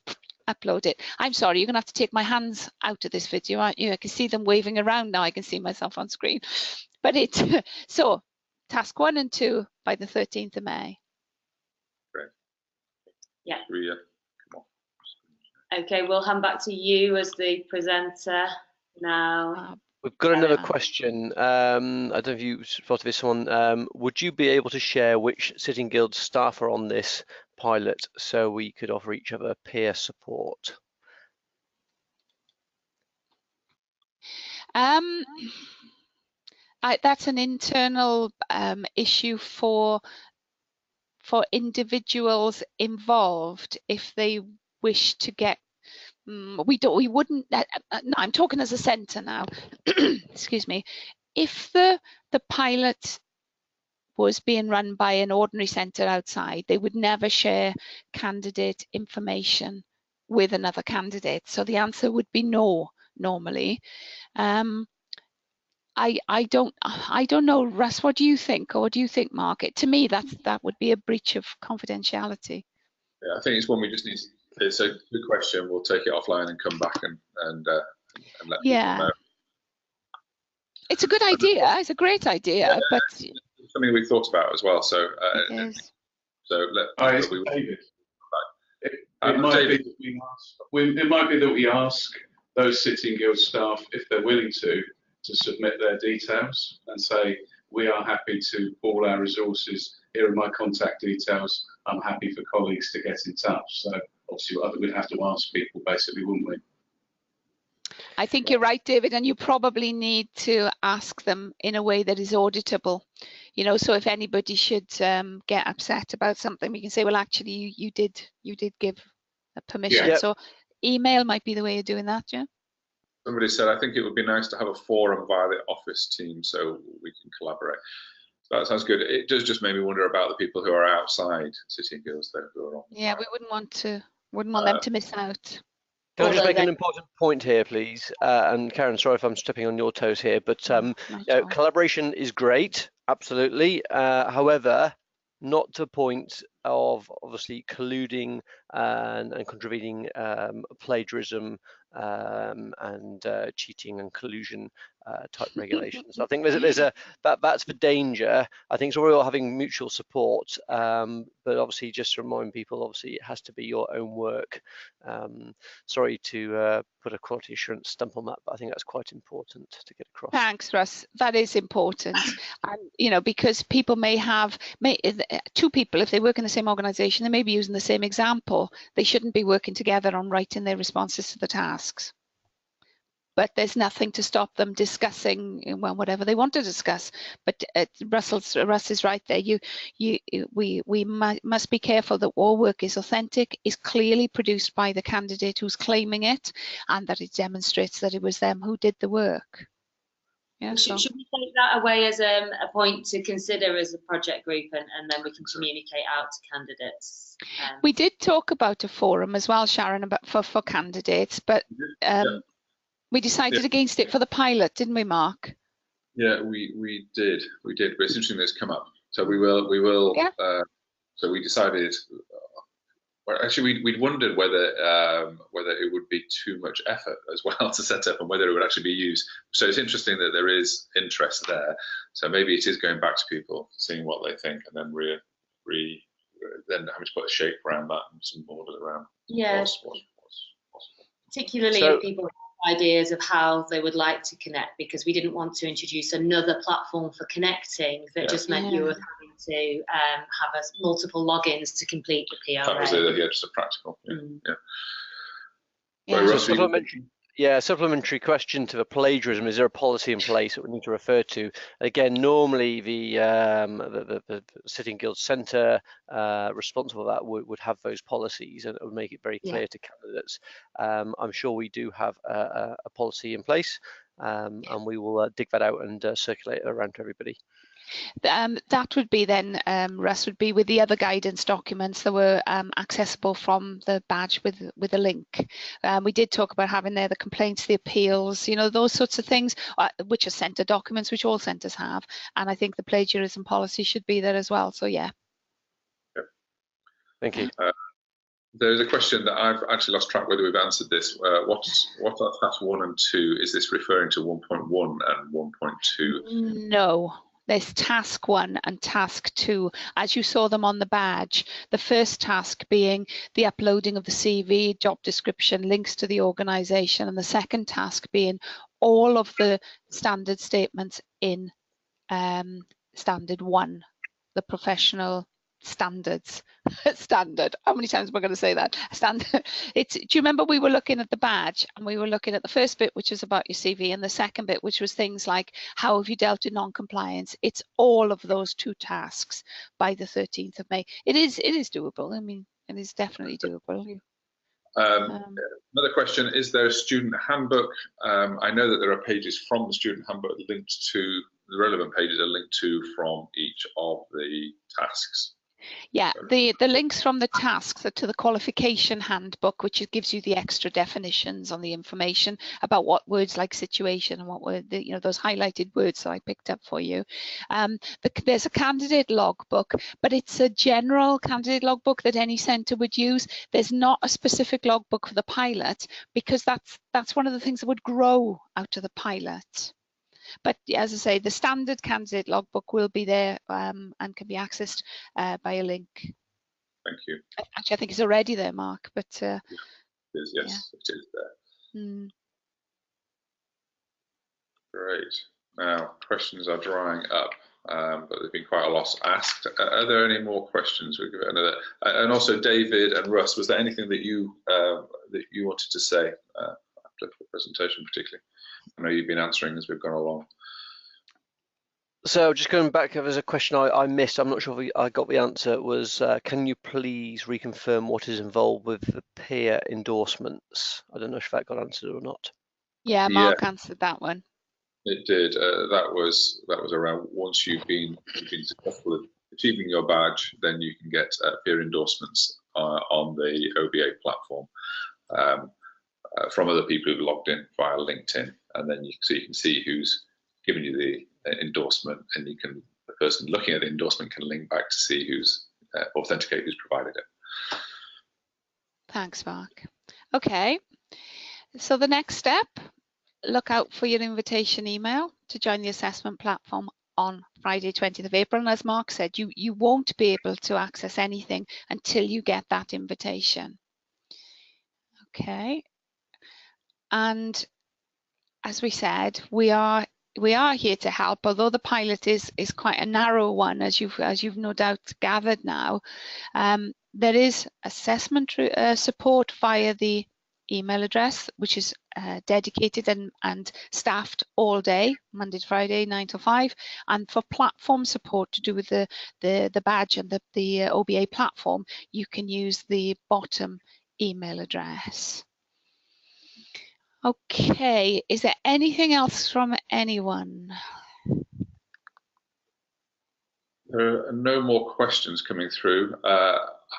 upload it. I'm sorry, you're gonna have to take my hands out of this video, aren't you? I can see them waving around now. I can see myself on screen. But so task 1 and 2 by the 13th of May. Great. Yeah. Ria, come on. Okay, we'll hand back to you as the presenter now. We've got another question. I don't know if you thought of this one. Would you be able to share which Sitting Guilds staff are on this pilot so we could offer each other peer support? That's an internal issue for individuals involved if they wish to get. We wouldn't. No, I'm talking as a centre now. Excuse me. If the pilot was being run by an ordinary centre outside, they would never share candidate information with another candidate. So the answer would be no, normally. I don't know, Russ, what do you think? Or what do you think, Mark? To me, that would be a breach of confidentiality. Yeah, I think it's one we just need to, it's a good question. We'll take it offline and come back and let people know. It's a good idea. It's a great idea, but something we thought about as well. So, David. It might be that we ask those City & Guilds staff if they're willing to submit their details and say, we are happy to pool our resources. Here are my contact details. I'm happy for colleagues to get in touch. So obviously we'd have to ask people basically, wouldn't we? I think you're right, David, and you probably need to ask them in a way that is auditable. You know, so if anybody should get upset about something, we can say, well, actually, you did give a permission. Yeah. So email might be the way of doing that, yeah. Somebody said, I think it would be nice to have a forum via the office team so we can collaborate. So that sounds good. It does just make me wonder about the people who are outside City & Guilds, though, who are on. Yeah, we wouldn't want them to miss out. Can I just make an important point here, please? And Karen, sorry if I'm stepping on your toes here, but collaboration is great, absolutely. However, not to the point of obviously colluding and contributing plagiarism and cheating and collusion type regulations. I think that's for danger. I think so we're all having mutual support, but obviously just to remind people, obviously it has to be your own work. Sorry to put a quality assurance stamp on that, but I think that's quite important to get across. Thanks, Russ. That is important, and you know, because people may two people, if they work in the same organisation, they may be using the same example. They shouldn't be working together on writing their responses to the tasks. But there's nothing to stop them discussing, well, whatever they want to discuss. But Russ is right there. We must be careful that all work is authentic, is clearly produced by the candidate who's claiming it, and that it demonstrates that it was them who did the work. Yeah, should we take that away as a point to consider as a project group, and then we can communicate out to candidates? We did talk about a forum as well, Sharon, about for candidates, but we decided against it for the pilot, didn't we, Mark? Yeah, we did, but it's interesting that it's come up. So we will. Yeah. So we decided. Well, actually, we'd wondered whether it would be too much effort as well to set up, and whether it would actually be used. So it's interesting that there is interest there. So maybe it is going back to people, seeing what they think, and then then having to put a shape around that and some borders around. Yes. Particularly if people have ideas of how they would like to connect, because we didn't want to introduce another platform for connecting that just meant you were having to have multiple logins to complete the PRA. That was just a practical. Supplementary question to the plagiarism: is there a policy in place that we need to refer to? Again, normally the City & Guilds Centre responsible for that would have those policies, and it would make it very clear to candidates. I'm sure we do have a policy in place, and we will dig that out and circulate it around to everybody. That would be then, Russ, would be with the other guidance documents that were accessible from the badge with a link. We did talk about having there the complaints, the appeals, you know, those sorts of things, which are centre documents, which all centres have. And I think the plagiarism policy should be there as well. So, yeah. Thank you. There's a question that I've actually lost track whether we've answered this. What's task 1 and 2? Is this referring to 1.1 and 1.2? No. There's task 1 and task 2, as you saw them on the badge. The first task being the uploading of the CV, job description, links to the organisation, and the second task being all of the standard statements in standard 1, the professional standards. Standard. How many times am I going to say that? Standard. Do you remember we were looking at the badge, and we were looking at the first bit, which was about your CV, and the second bit, which was things like how have you dealt with non-compliance? It's all of those 2 tasks by the 13th of May. It is doable. I mean, it is definitely doable. Another question: is there a student handbook? I know that there are pages from the student handbook linked to relevant pages are linked to from each of the tasks. Yeah, the links from the tasks are to the qualification handbook, which gives you the extra definitions on the information about what words like situation and what were the, those highlighted words that I picked up for you. There's a candidate logbook, but it's a general candidate logbook that any centre would use. There's not a specific logbook for the pilot, because that's one of the things that would grow out of the pilot. But as I say, the standard candidate logbook will be there and can be accessed by a link. Thank you. Actually, I think it's already there, Mark. But it is, yes, yeah. It is there. Mm. Great. Now, questions are drying up, but there's been quite a lot asked. Are there any more questions? We'll give it another. And also, David and Russ, was there anything that you wanted to say after the presentation, particularly? I know you've been answering as we've gone along. So just going back, there's a question I missed. I'm not sure if I got the answer. It was, can you please reconfirm what is involved with the peer endorsements? I don't know if that got answered or not. Yeah, Mark answered that one. It did. That was around once you've been successful at achieving your badge, then you can get peer endorsements on the OBA platform from other people who've logged in via LinkedIn, and then you can see who's given you the endorsement, and the person looking at the endorsement can link back to see who's authenticate who's provided it. Thanks, Mark. Okay, so the next step, look out for your invitation email to join the assessment platform on Friday 20th of April. And as Mark said, you won't be able to access anything until you get that invitation. Okay, and as we said, we are here to help, although the pilot is quite a narrow one, as you've no doubt gathered now. There is assessment support via the email address, which is dedicated and staffed all day, Monday to Friday, 9 to 5. And for platform support to do with the badge and the OBA platform, you can use the bottom email address. Okay, is there anything else from anyone? There are no more questions coming through.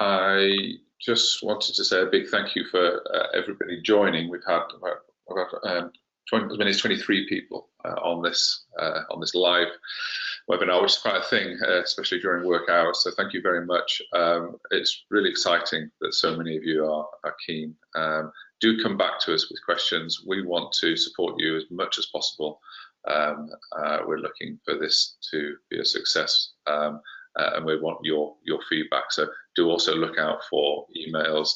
I just wanted to say a big thank you for everybody joining. We've had about as many as 23 people on this live webinar, which is quite a thing, especially during work hours. So thank you very much. It's really exciting that so many of you are keen. Do come back to us with questions. We want to support you as much as possible. We're looking for this to be a success, and we want your feedback. So do also look out for emails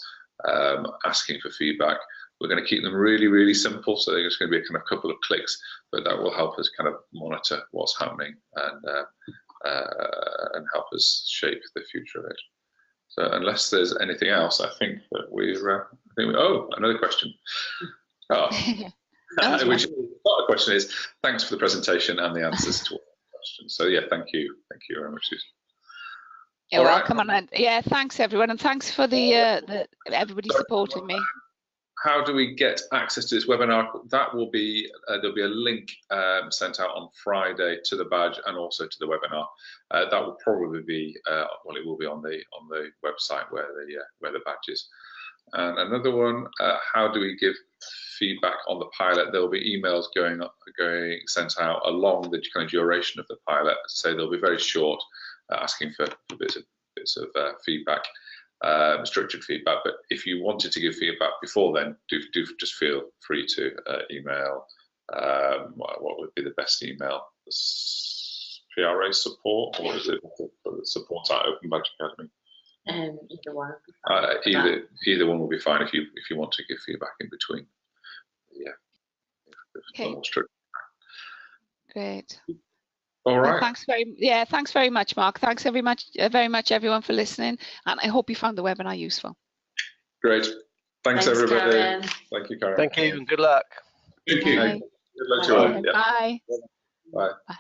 asking for feedback. We're going to keep them really, really simple, so there's going to be a kind of couple of clicks, but that will help us kind of monitor what's happening and help us shape the future of it. So unless there's anything else, I think that oh, another question. Oh. Which part of the question is, thanks for the presentation and the answers to all the questions. So yeah, thank you very much, Susan. You're welcome. And yeah, thanks everyone, and thanks for the everybody supporting me. How do we get access to this webinar? That will be there'll be a link sent out on Friday to the badge and also to the webinar. That will probably be well, it will be on the website where the badge is. And another one, how do we give feedback on the pilot? There will be emails going sent out along the kind of duration of the pilot. So they'll be very short, asking for bits of feedback. Structured feedback, but if you wanted to give feedback before then, do just feel free to email. What would be the best email? PRA support, or is it support at Open Badge Academy? Either one. Either one will be fine if you want to give feedback in between. Yeah. Okay. Great. All right. Well, thanks very much, Mark. Thanks very much everyone for listening, and I hope you found the webinar useful. Great. Thanks everybody. Karen. Thank you, Karen. Thank you and good luck. Thank you. Bye. Good luck to you all. Bye. Bye. Bye.